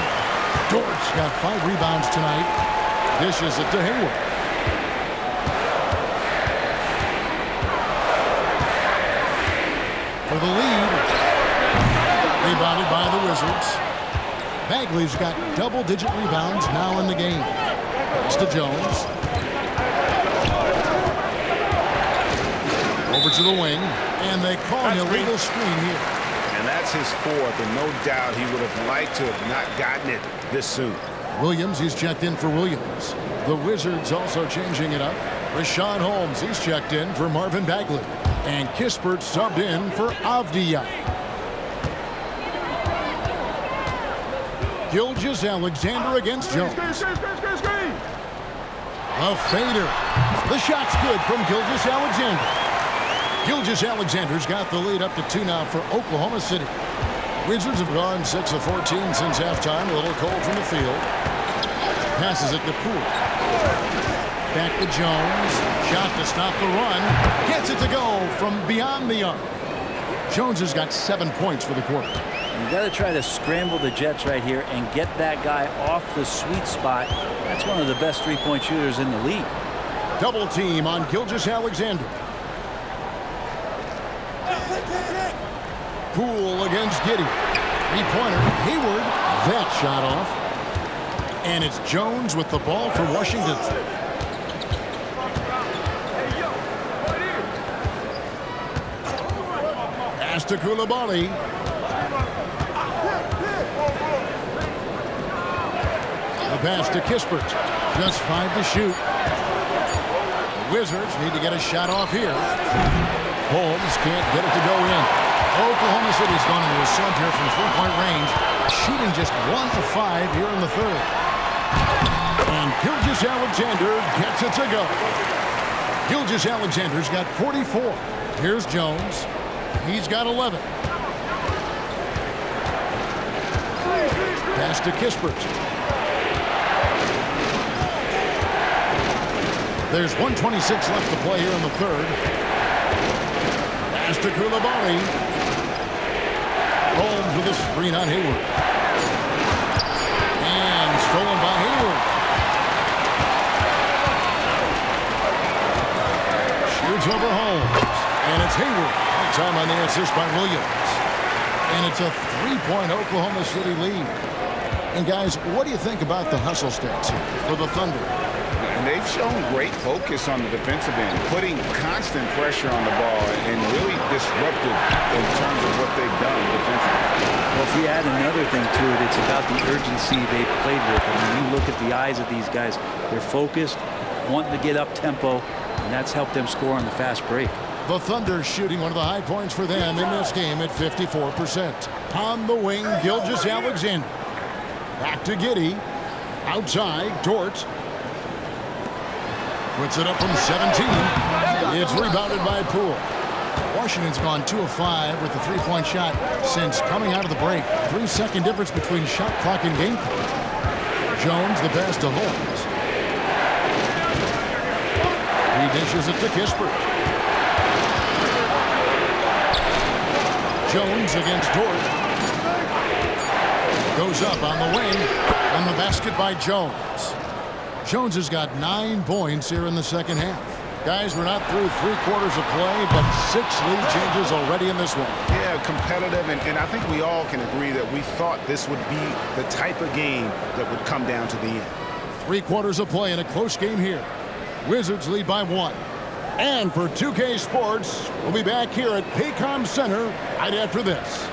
Dort's got 5 rebounds tonight. Dishes it to Hayward. For the lead. Rebounded by the Wizards. Bagley's got double-digit rebounds now in the game. Pass to Jones. Over to the wing, and they call an illegal screen here. And that's his 4th, and no doubt he would have liked to have not gotten it this soon. Williams, he's checked in for Williams. The Wizards also changing it up. Rashawn Holmes, he's checked in for Marvin Bagley. And Kispert subbed in for Avdia. Gilgeous-Alexander against Jones. A fader. The shot's good from Gilgeous-Alexander. Gilgeous-Alexander's got the lead up to 2 now for Oklahoma City. Wizards have gone 6 of 14 since halftime. A little cold from the field. Passes it to Poole. Back to Jones. Shot to stop the run. Gets it to go from beyond the arc. Jones has got 7 points for the quarter. You got to try to scramble the Jets right here and get that guy off the sweet spot. That's one of the best three-point shooters in the league. Double team on Gilgeous-Alexander. Poole against Giddey. 3-pointer. Hayward. That shot off. And it's Jones with the ball for Washington. Pass to Coulibaly. The pass to Kispert. Just 5 to shoot. The Wizards need to get a shot off here. Holmes can't get it to go in. Oklahoma City's gone into a slump here from 3-point range, shooting just 1 of 5 here in the 3rd. And Gilgeous-Alexander gets it to go. Gilgeous-Alexander's got 44. Here's Jones. He's got 11. Pass to Kispert. There's 1:26 left to play here in the third. Pass to Koulibaly. Holmes with a screen on Hayward. And stolen by Hayward. Shoots over Holmes. And it's Hayward. Time on the assist by Williams. And it's a 3-point Oklahoma City lead. And guys, what do you think about the hustle stats here for the Thunder? And they've shown great focus on the defensive end, putting constant pressure on the ball and really disruptive in terms of what they've done defensively. Well, if you add another thing to it, it's about the urgency they've played with. I mean, you look at the eyes of these guys, they're focused, wanting to get up tempo, and that's helped them score on the fast break. The Thunder shooting one of the high points for them in this game at 54%. On the wing, Gilgeous-Alexander. Back to Giddey. Outside, Dort. Puts it up from 17. It's rebounded by Poole. Washington's gone 2 of 5 with the three-point shot since coming out of the break. 3-second difference between shot clock and game clock. Jones, the pass to Holmes. He dishes it to Kispert. Jones against Dort. Goes up on the wing. And the basket by Jones. Jones has got 9 points here in the second half. Guys, we're not through 3 quarters of play, but 6 lead changes already in this one. Yeah, competitive, and I think we all can agree that we thought this would be the type of game that would come down to the end. 3 quarters of play in a close game here. Wizards lead by 1. And for 2K Sports, we'll be back here at Paycom Center right after this.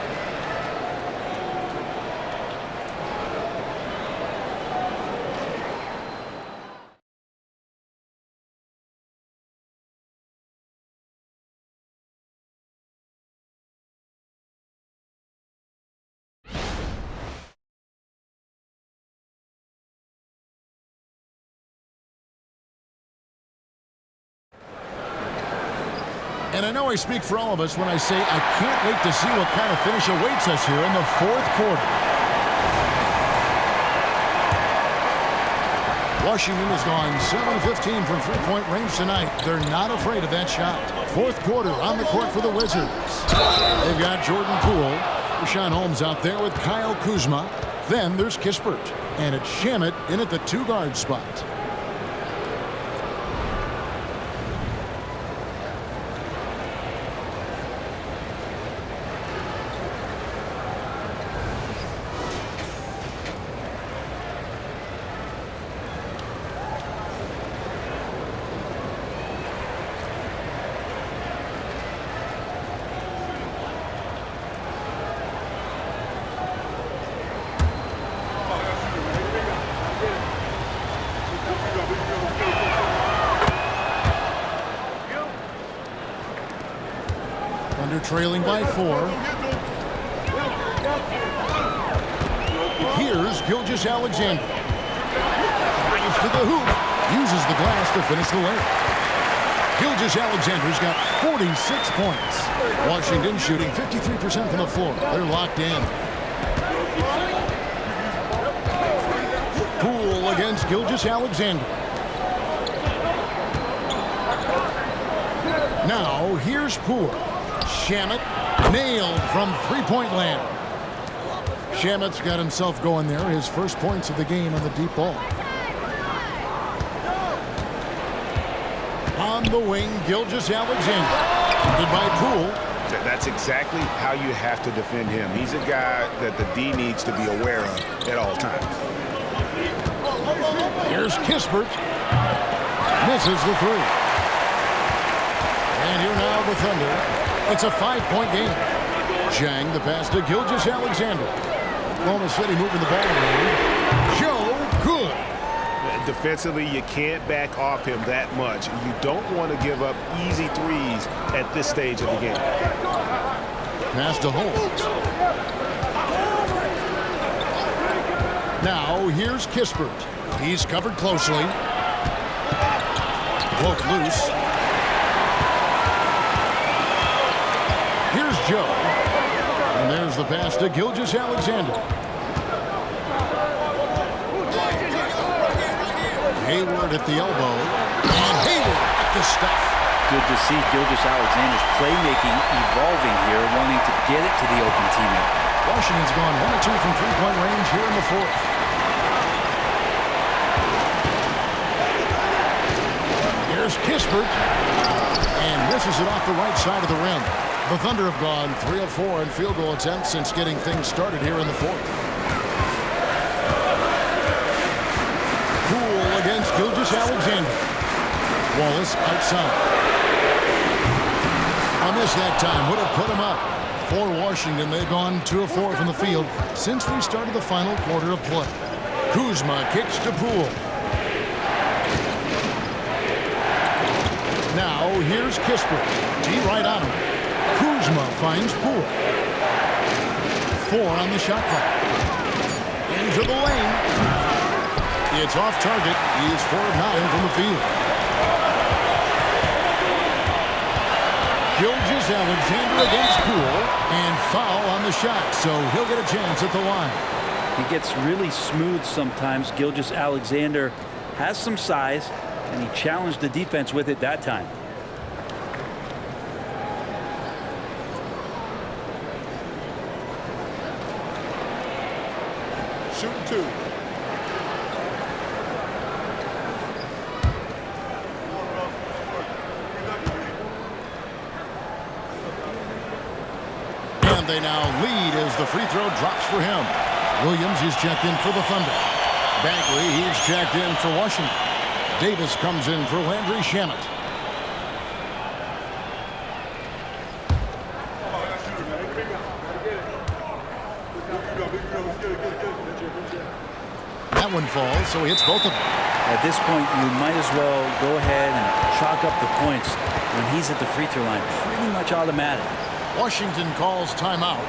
And I know I speak for all of us when I say I can't wait to see what kind of finish awaits us here in the fourth quarter. Washington has gone 7-15 from three-point range tonight. They're not afraid of that shot. Fourth quarter on the court for the Wizards. They've got Jordan Poole. Richaun Holmes out there with Kyle Kuzma. Then there's Kispert. And it's Shamet in at the 2-guard spot. Trailing by 4. Here's Gilgeous-Alexander. Drives to the hoop. Uses the glass to finish the layup. Gilgeous-Alexander's got 46 points. Washington shooting 53% from the floor. They're locked in. Poole against Gilgeous-Alexander. Now here's Poole. Shamet nailed from three-point land. Shamet's got himself going there. His first points of the game on the deep ball. On the wing, Gilgeous-Alexander. Guarded by Poole. That's exactly how you have to defend him. He's a guy that the D needs to be aware of at all times. Here's Kispert. Misses the 3. And here now the Thunder. It's a 5-point game. Jang the pass to Gilgeous-Alexander. Oklahoma City moving the ball around. Joe good. Defensively, you can't back off him that much. You don't want to give up easy threes at this stage of the game. Pass to Holmes. Now here's Kispert. He's covered closely. Broke loose. Here's Joe. And there's the pass to Gilgeous-Alexander. Hayward at the elbow. And at the stuff. Good to see Gilgeous-Alexander's playmaking evolving here, wanting to get it to the open teammate. Washington's gone 1 or 2 from three-point range here in the fourth. Here's Kispert, and misses it off the right side of the rim. The Thunder have gone 3 of 4 in field goal attempts since getting things started here in the fourth. Poole against Gilgeous-Alexander. Wallace outside. A miss that time would have put him up. For Washington, they've gone 2 of 4 from the field since we started the final quarter of play. Kuzma kicks to Poole. Now here's Kispert. D right on him. Kuzma finds Poole. 4 on the shot clock. Into the lane. It's off target. He is 4 of 9 from the field. Gilgeous-Alexander against Poole, and foul on the shot, so he'll get a chance at the line. He gets really smooth sometimes. Gilgeous-Alexander has some size, and he challenged the defense with it that time. Shoot 2. And they now lead as the free throw drops for him. Williams is checked in for the Thunder. Bagley, he's checked in for Washington. Davis comes in for Landry Shamet. That one falls, so he hits both of them. At this point, you might as well go ahead and chalk up the points when he's at the free throw line. Pretty much automatic. Washington calls timeout.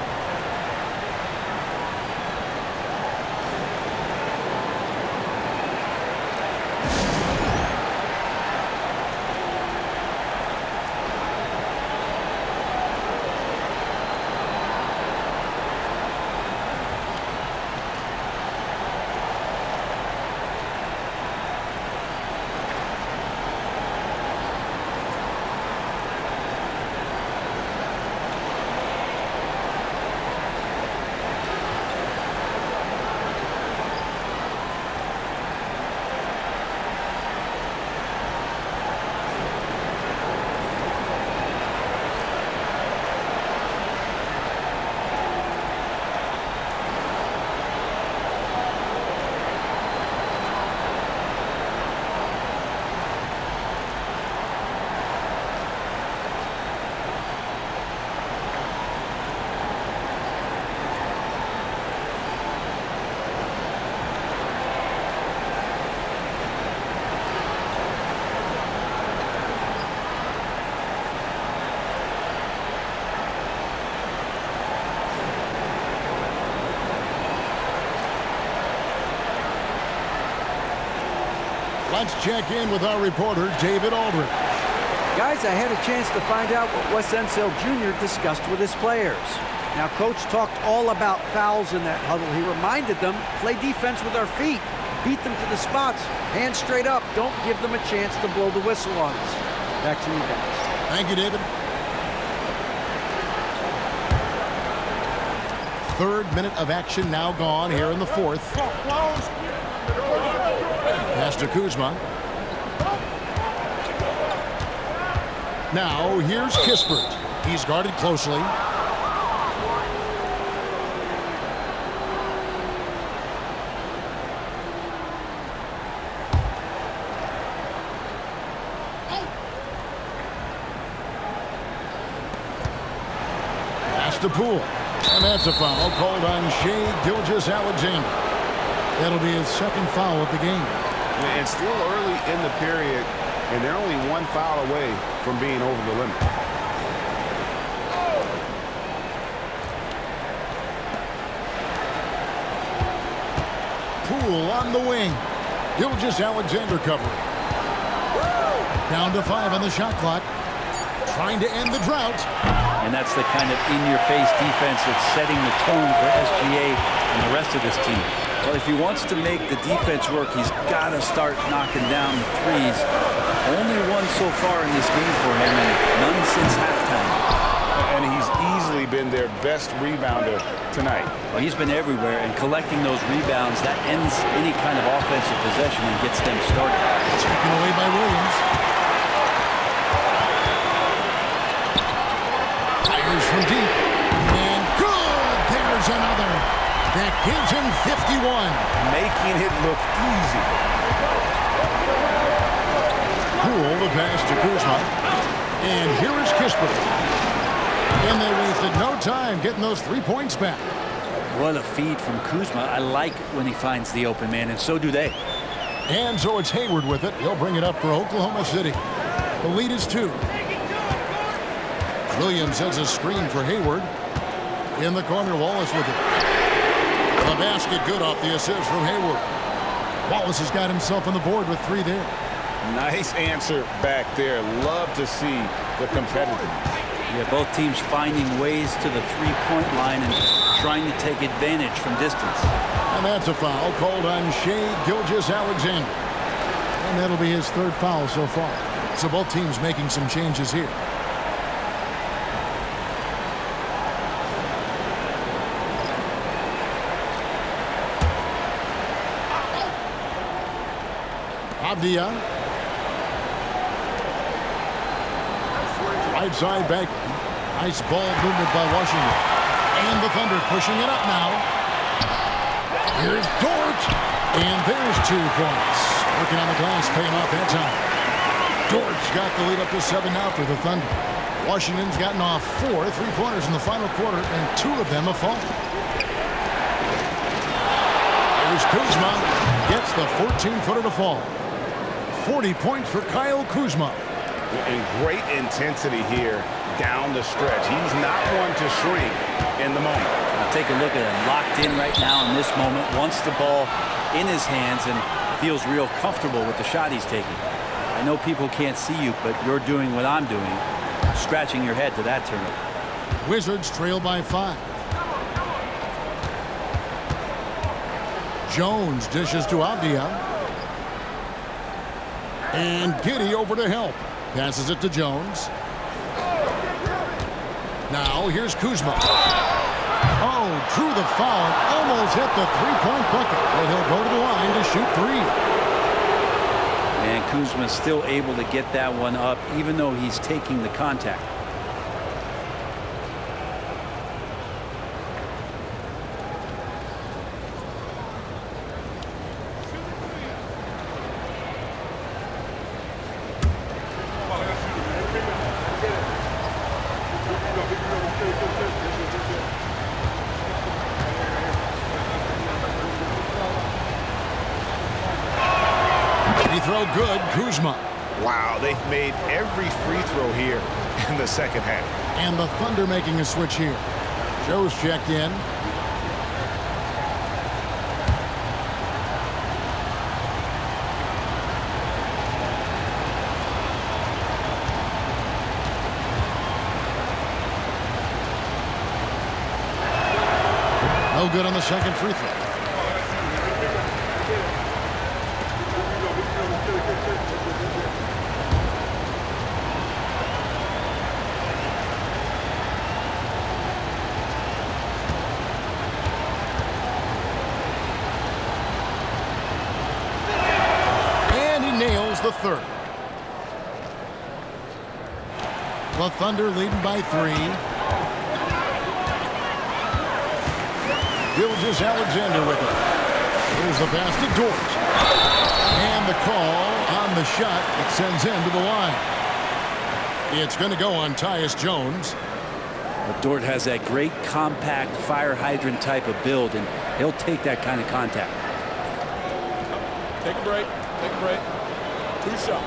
Let's check in with our reporter, David Aldridge. Guys, I had a chance to find out what Wes Unseld Jr. discussed with his players. Now, Coach talked all about fouls in that huddle. He reminded them, play defense with our feet. Beat them to the spots. Hands straight up. Don't give them a chance to blow the whistle on us. Back to you guys. Thank you, David. Third minute of action now gone here in the fourth. Pass to Kuzma. Now here's Kispert. He's guarded closely. Pass to Poole. And that's a foul called on Shai Gilgeous-Alexander. That'll be his second foul of the game. And still early in the period, and they're only one foul away from being over the limit. Poole on the wing. Gilgeous-Alexander covering. Down to 5 on the shot clock. Trying to end the drought. And that's the kind of in-your-face defense that's setting the tone for SGA and the rest of this team. Well, if he wants to make the defense work, he's got to start knocking down the threes. Only one so far in this game for him, and none since halftime. And he's easily been their best rebounder tonight. Well, he's been everywhere, and collecting those rebounds, that ends any kind of offensive possession and gets them started. Taken away by Williams. Fires from deep. And good! There's another. That gives him 51. Making it look easy. Poole the pass to Kuzma. And here is Kispert. And they wasted no time getting those 3 points back. What a feed from Kuzma. I like when he finds the open man, and so do they. And so it's Hayward with it. He'll bring it up for Oklahoma City. The lead is 2. Williams sets a screen for Hayward. In the corner, Wallace with it. The basket good off the assist from Hayward. Wallace has got himself on the board with 3 there. Nice answer back there. Love to see the competitiveness. Yeah, both teams finding ways to the three-point line and trying to take advantage from distance. And that's a foul called on Shai Gilgeous-Alexander. And that'll be his 3rd foul so far. So both teams making some changes here. Avdia. Right side back. Nice ball movement by Washington. And the Thunder pushing it up now. Here's Dort. And there's 2 points. Working on the glass, paying off that time. Dort's got the lead up to 7 now for the Thunder. Washington's gotten off 4 3-pointers in the final quarter, and 2 of them have fallen. Here's Kuzma. Gets the 14-footer to fall. 40 points for Kyle Kuzma. And great intensity here down the stretch. He's not one to shrink in the moment. Now take a look at him. Locked in right now in this moment. Wants the ball in his hands and feels real comfortable with the shot he's taking. I know people can't see you, but you're doing what I'm doing. Scratching your head to that turnover. Wizards trail by 5. Jones dishes to Avdia. And Giddey over to help. Passes it to Jones. Now here's Kuzma. Oh, drew the foul and almost hit the 3-point bucket. But he'll go to the line to shoot 3. And Kuzma's still able to get that one up, even though he's taking the contact. Throw good, Kuzma. Wow, they've made every free throw here in the second half. And the Thunder making a switch here. Joe's checked in. No good on the second free throw. The 3rd. The Thunder leading by 3. Gilgeous-Alexander with it. Here's the pass to Dort. And the call on the shot that sends him to the line. It's going to go on Tyus Jones. But Dort has that great compact fire hydrant type of build, and he'll take that kind of contact. Take a break. Take a break. 2 shots.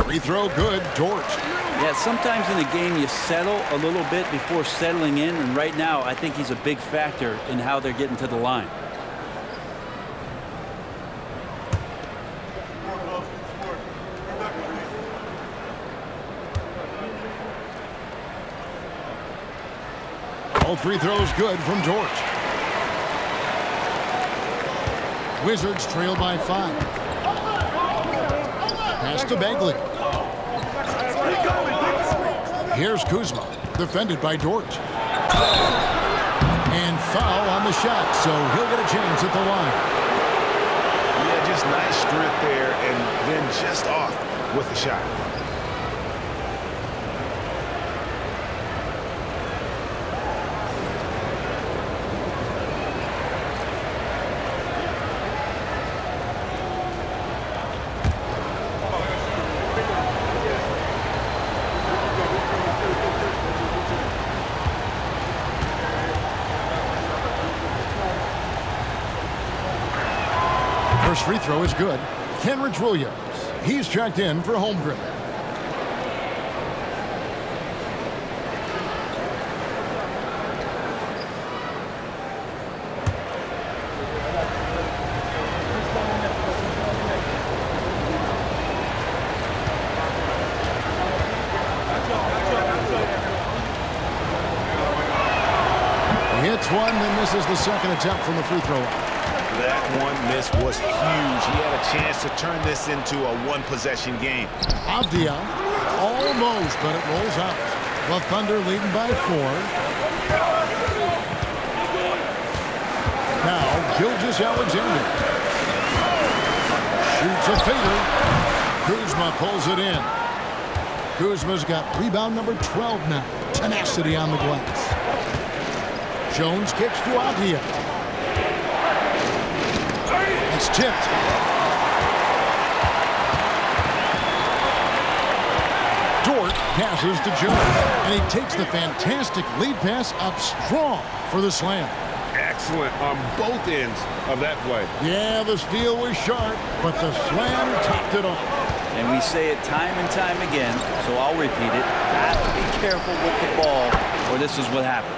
Free throw good, Dort. Yeah, sometimes in a game you settle a little bit before settling in, and right now I think he's a big factor in how they're getting to the line. All free throws good from George. Wizards trail by 5. Pass to Bagley. Here's Kuzma, defended by George. And foul on the shot, so he'll get a chance at the line. Yeah, just nice strength there, and then just off with the shot. First free throw is good. Kenrich Williams. He's checked in for Holmgren. He hits one, then misses the second attempt from the free throw line. That one miss was huge. He had a chance to turn this into a one-possession game. Avdia, almost, but it rolls out. The Thunder leading by 4. Now, Gilgeous Alexander. Shoots a fader. Kuzma pulls it in. Kuzma's got rebound number 12 now. Tenacity on the glass. Jones kicks to Avdia. It's tipped. Dort passes to Jones, and he takes the fantastic lead pass up strong for the slam. Excellent on both ends of that play. Yeah, the steal was sharp, but the slam topped it off. And we say it time and time again, so I'll repeat it. Have to be careful with the ball, or this is what happens.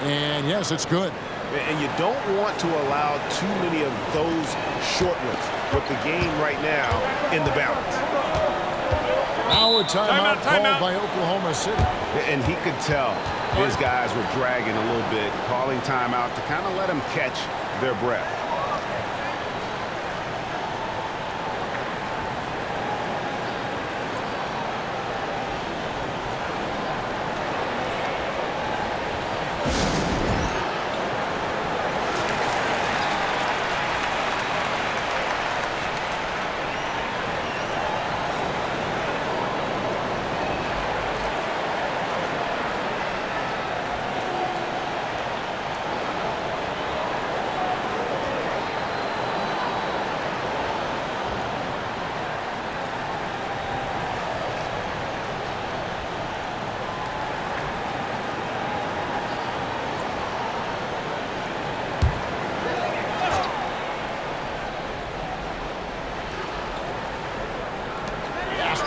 And yes, it's good. And you don't want to allow too many of those short ones with the game right now in the balance. Now a timeout called by Oklahoma City. And he could tell his guys were dragging a little bit, calling timeout to kind of let them catch their breath.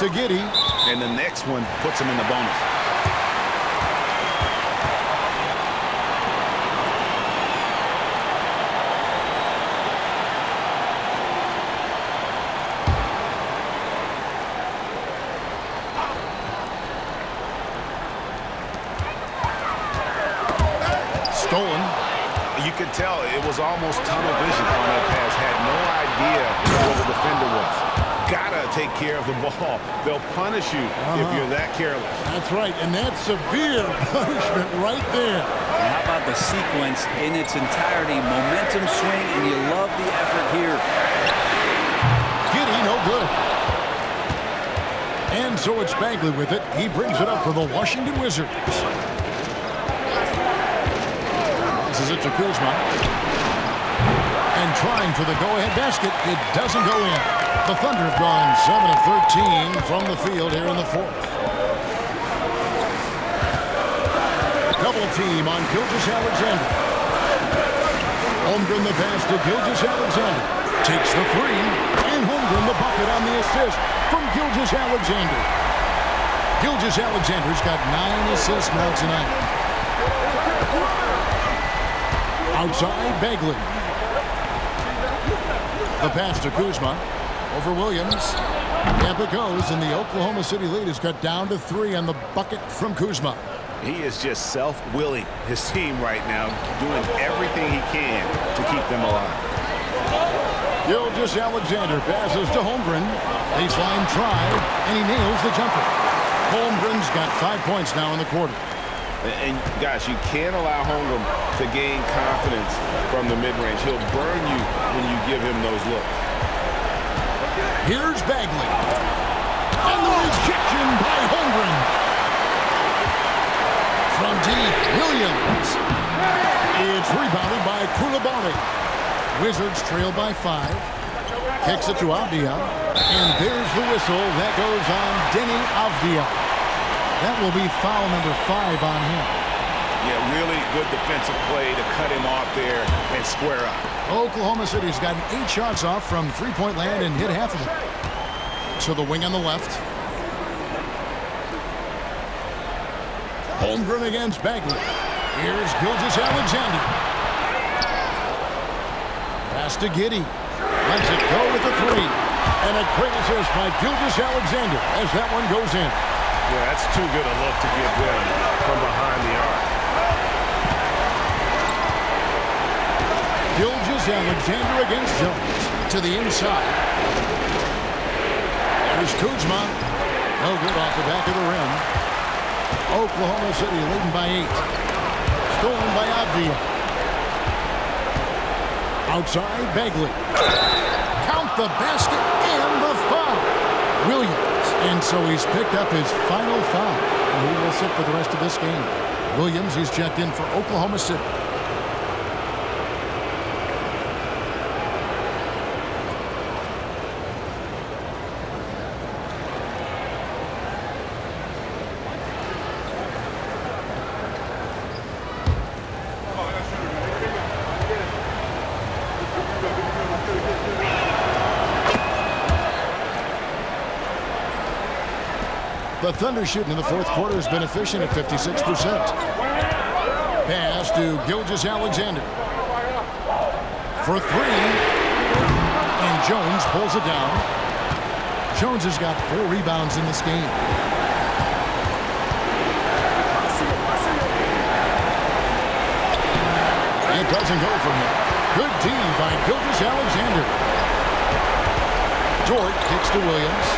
To Giddey. And the next one puts him in the bonus. Stolen. You could tell it was almost tunnel vision on that pass. Had no idea where the defender was. Gotta take care of the ball. They'll punish you if you're that careless. That's right, and that's severe punishment right there. And how about the sequence in its entirety? Momentum swing, and you love the effort here. Giddey, no good. And so it's Bagley with it. He brings it up for the Washington Wizards. This is it to Kuzma. And trying for the go-ahead basket. It doesn't go in. The Thunder have gone 7 of 13 from the field here in the fourth. Double team on Gilgeous Alexander. Holmgren the pass to Gilgeous Alexander. Takes the three, and Holmgren the bucket on the assist from Gilgeous Alexander. Gilgeous Alexander's got 9 assists now tonight. Outside, Bagley. The pass to Kuzma. Over Williams. Up it goes, and the Oklahoma City lead is cut down to 3 on the bucket from Kuzma. He is just self-willing his team right now, doing everything he can to keep them alive. Gilgeous-Alexander passes to Holmgren. Baseline drive, and he nails the jumper. Holmgren's got 5 points now in the quarter. And guys, you can't allow Holmgren to gain confidence from the mid-range. He'll burn you when you give him those looks. Here's Bagley. And the rejection by Holmgren. From deep, Williams. It's rebounded by Koulibaly. Wizards trail by 5. Kicks it to Avdia. And there's the whistle. That goes on Denny Avdia. That will be foul number 5 on him. Yeah, really good defensive play to cut him off there and square up. Oklahoma City's gotten 8 shots off from three-point land and hit half of them. So the wing on the left. Holmgren against Bagley. Here's Gilgeous-Alexander. Pass to Giddey. Lets it go with the 3. And a great assist by Gilgeous-Alexander as that one goes in. Yeah, that's too good a look to give them from behind the arc. Gilgeous-Alexander against Jones. To the inside. There's Kuzma. No good off the back of the rim. Oklahoma City leading by 8. Stolen by Avdia. Outside, Bagley. Count the basket and the foul. Williams. And so he's picked up his final foul. And he will sit for the rest of this game. Williams, he's checked in for Oklahoma City. The Thunder shooting in the fourth quarter has been efficient at 56%. Pass to Gilgeous-Alexander. For 3. And Jones pulls it down. Jones has got 4 rebounds in this game. It doesn't go for him. Good D by Gilgeous-Alexander. Dort kicks to Williams.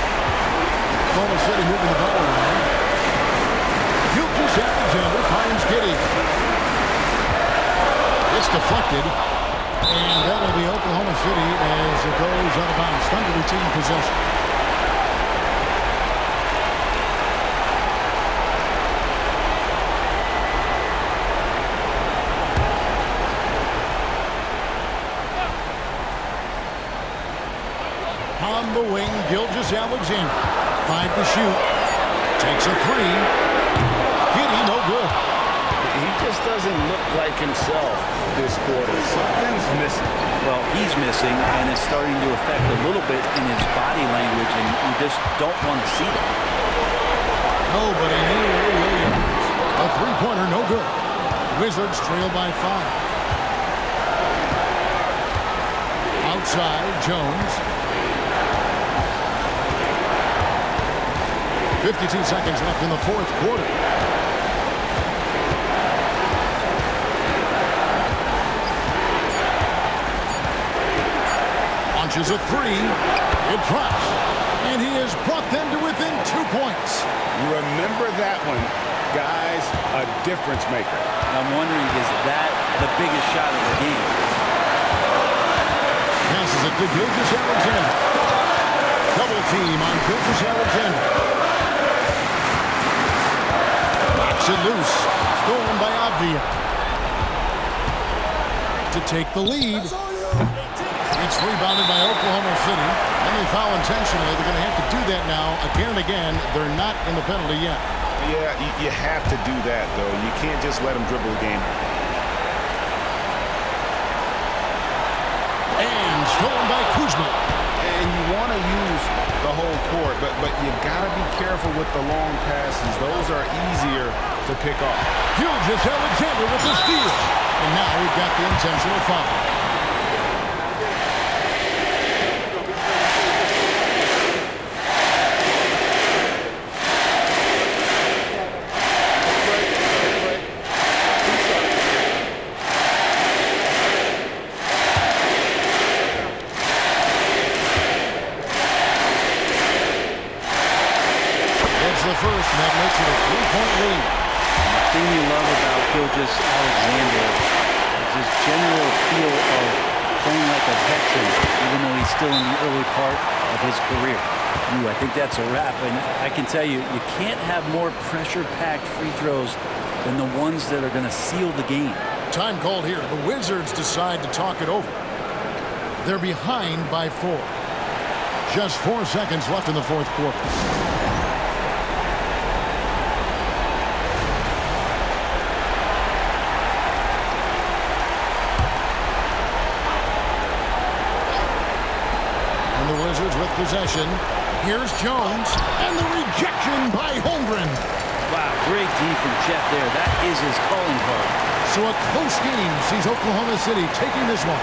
Oklahoma City moving the ball around. Gilgeous-Alexander finds Giddey. It's deflected. And that'll be Oklahoma City as it goes out of bounds. Thunder retain possession. On the wing, Gilgeous-Alexander. 5 to shoot. Takes a 3. Giddey, no good. He just doesn't look like himself this quarter. Something's missing. Well, he's missing, and it's starting to affect a little bit in his body language, and you just don't want to see that. Nobody here, Williams. A three-pointer, no good. Wizards trail by 5. Outside, Jones. 52 seconds left in the fourth quarter. Launches a 3. It drops. And he has brought them to within 2 points. You remember that one, guys, a difference maker. I'm wondering, is that the biggest shot of the game? Passes it to Gilgeous-Alexander. Double team on Gilgeous-Alexander. Knocks it loose. Stolen by Avdia. To take the lead. It's rebounded by Oklahoma City. And they foul intentionally. They're going to have to do that now again and again. They're not in the penalty yet. Yeah, you have to do that, though. You can't just let them dribble the game. And stolen by Kuzma. And you want to use the whole court, but you got to be careful with the long passes. Those are easier to pick off. Gilgeous-Alexander with the steal. And now we've got the intentional foul. the first, and that makes it a 3-point lead. The thing you love about Gilgeous Alexander is his general feel of playing like a veteran, even though he's still in the early part of his career. I think that's a wrap, and I can tell you, you can't have more pressure-packed free throws than the ones that are going to seal the game. Time called here. The Wizards decide to talk it over. They're behind by 4. Just 4 seconds left in the fourth quarter. And the Wizards with possession. Here's Jones, and the rejection by Holmgren. Wow, great defense, Jeff, there. That is his calling card. So a close game sees Oklahoma City taking this one.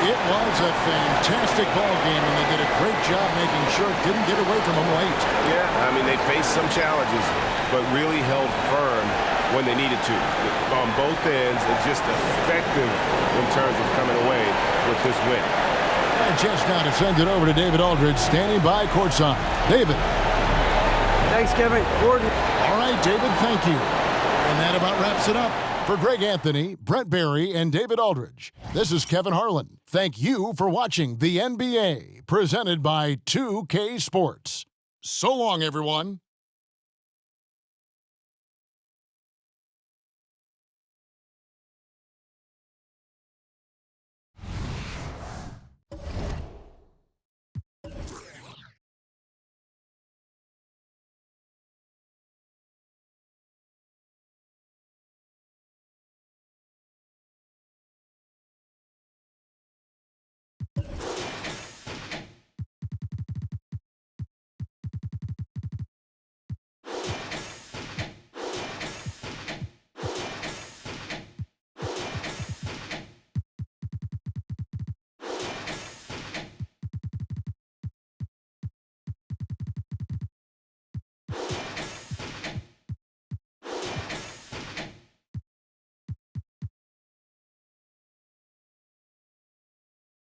It was a fantastic ball game, and they did a great job making sure it didn't get away from them late. Yeah, I mean, they faced some challenges, but really held firm when they needed to. On both ends, and just effective in terms of coming away with this win. And just now to send it over to David Aldridge, standing by courtside. David. Thanks, Kevin. Gordon. All right, David, thank you. And that about wraps it up. For Greg Anthony, Brent Barry, and David Aldridge, this is Kevin Harlan. Thank you for watching the NBA, presented by 2K Sports. So long, everyone.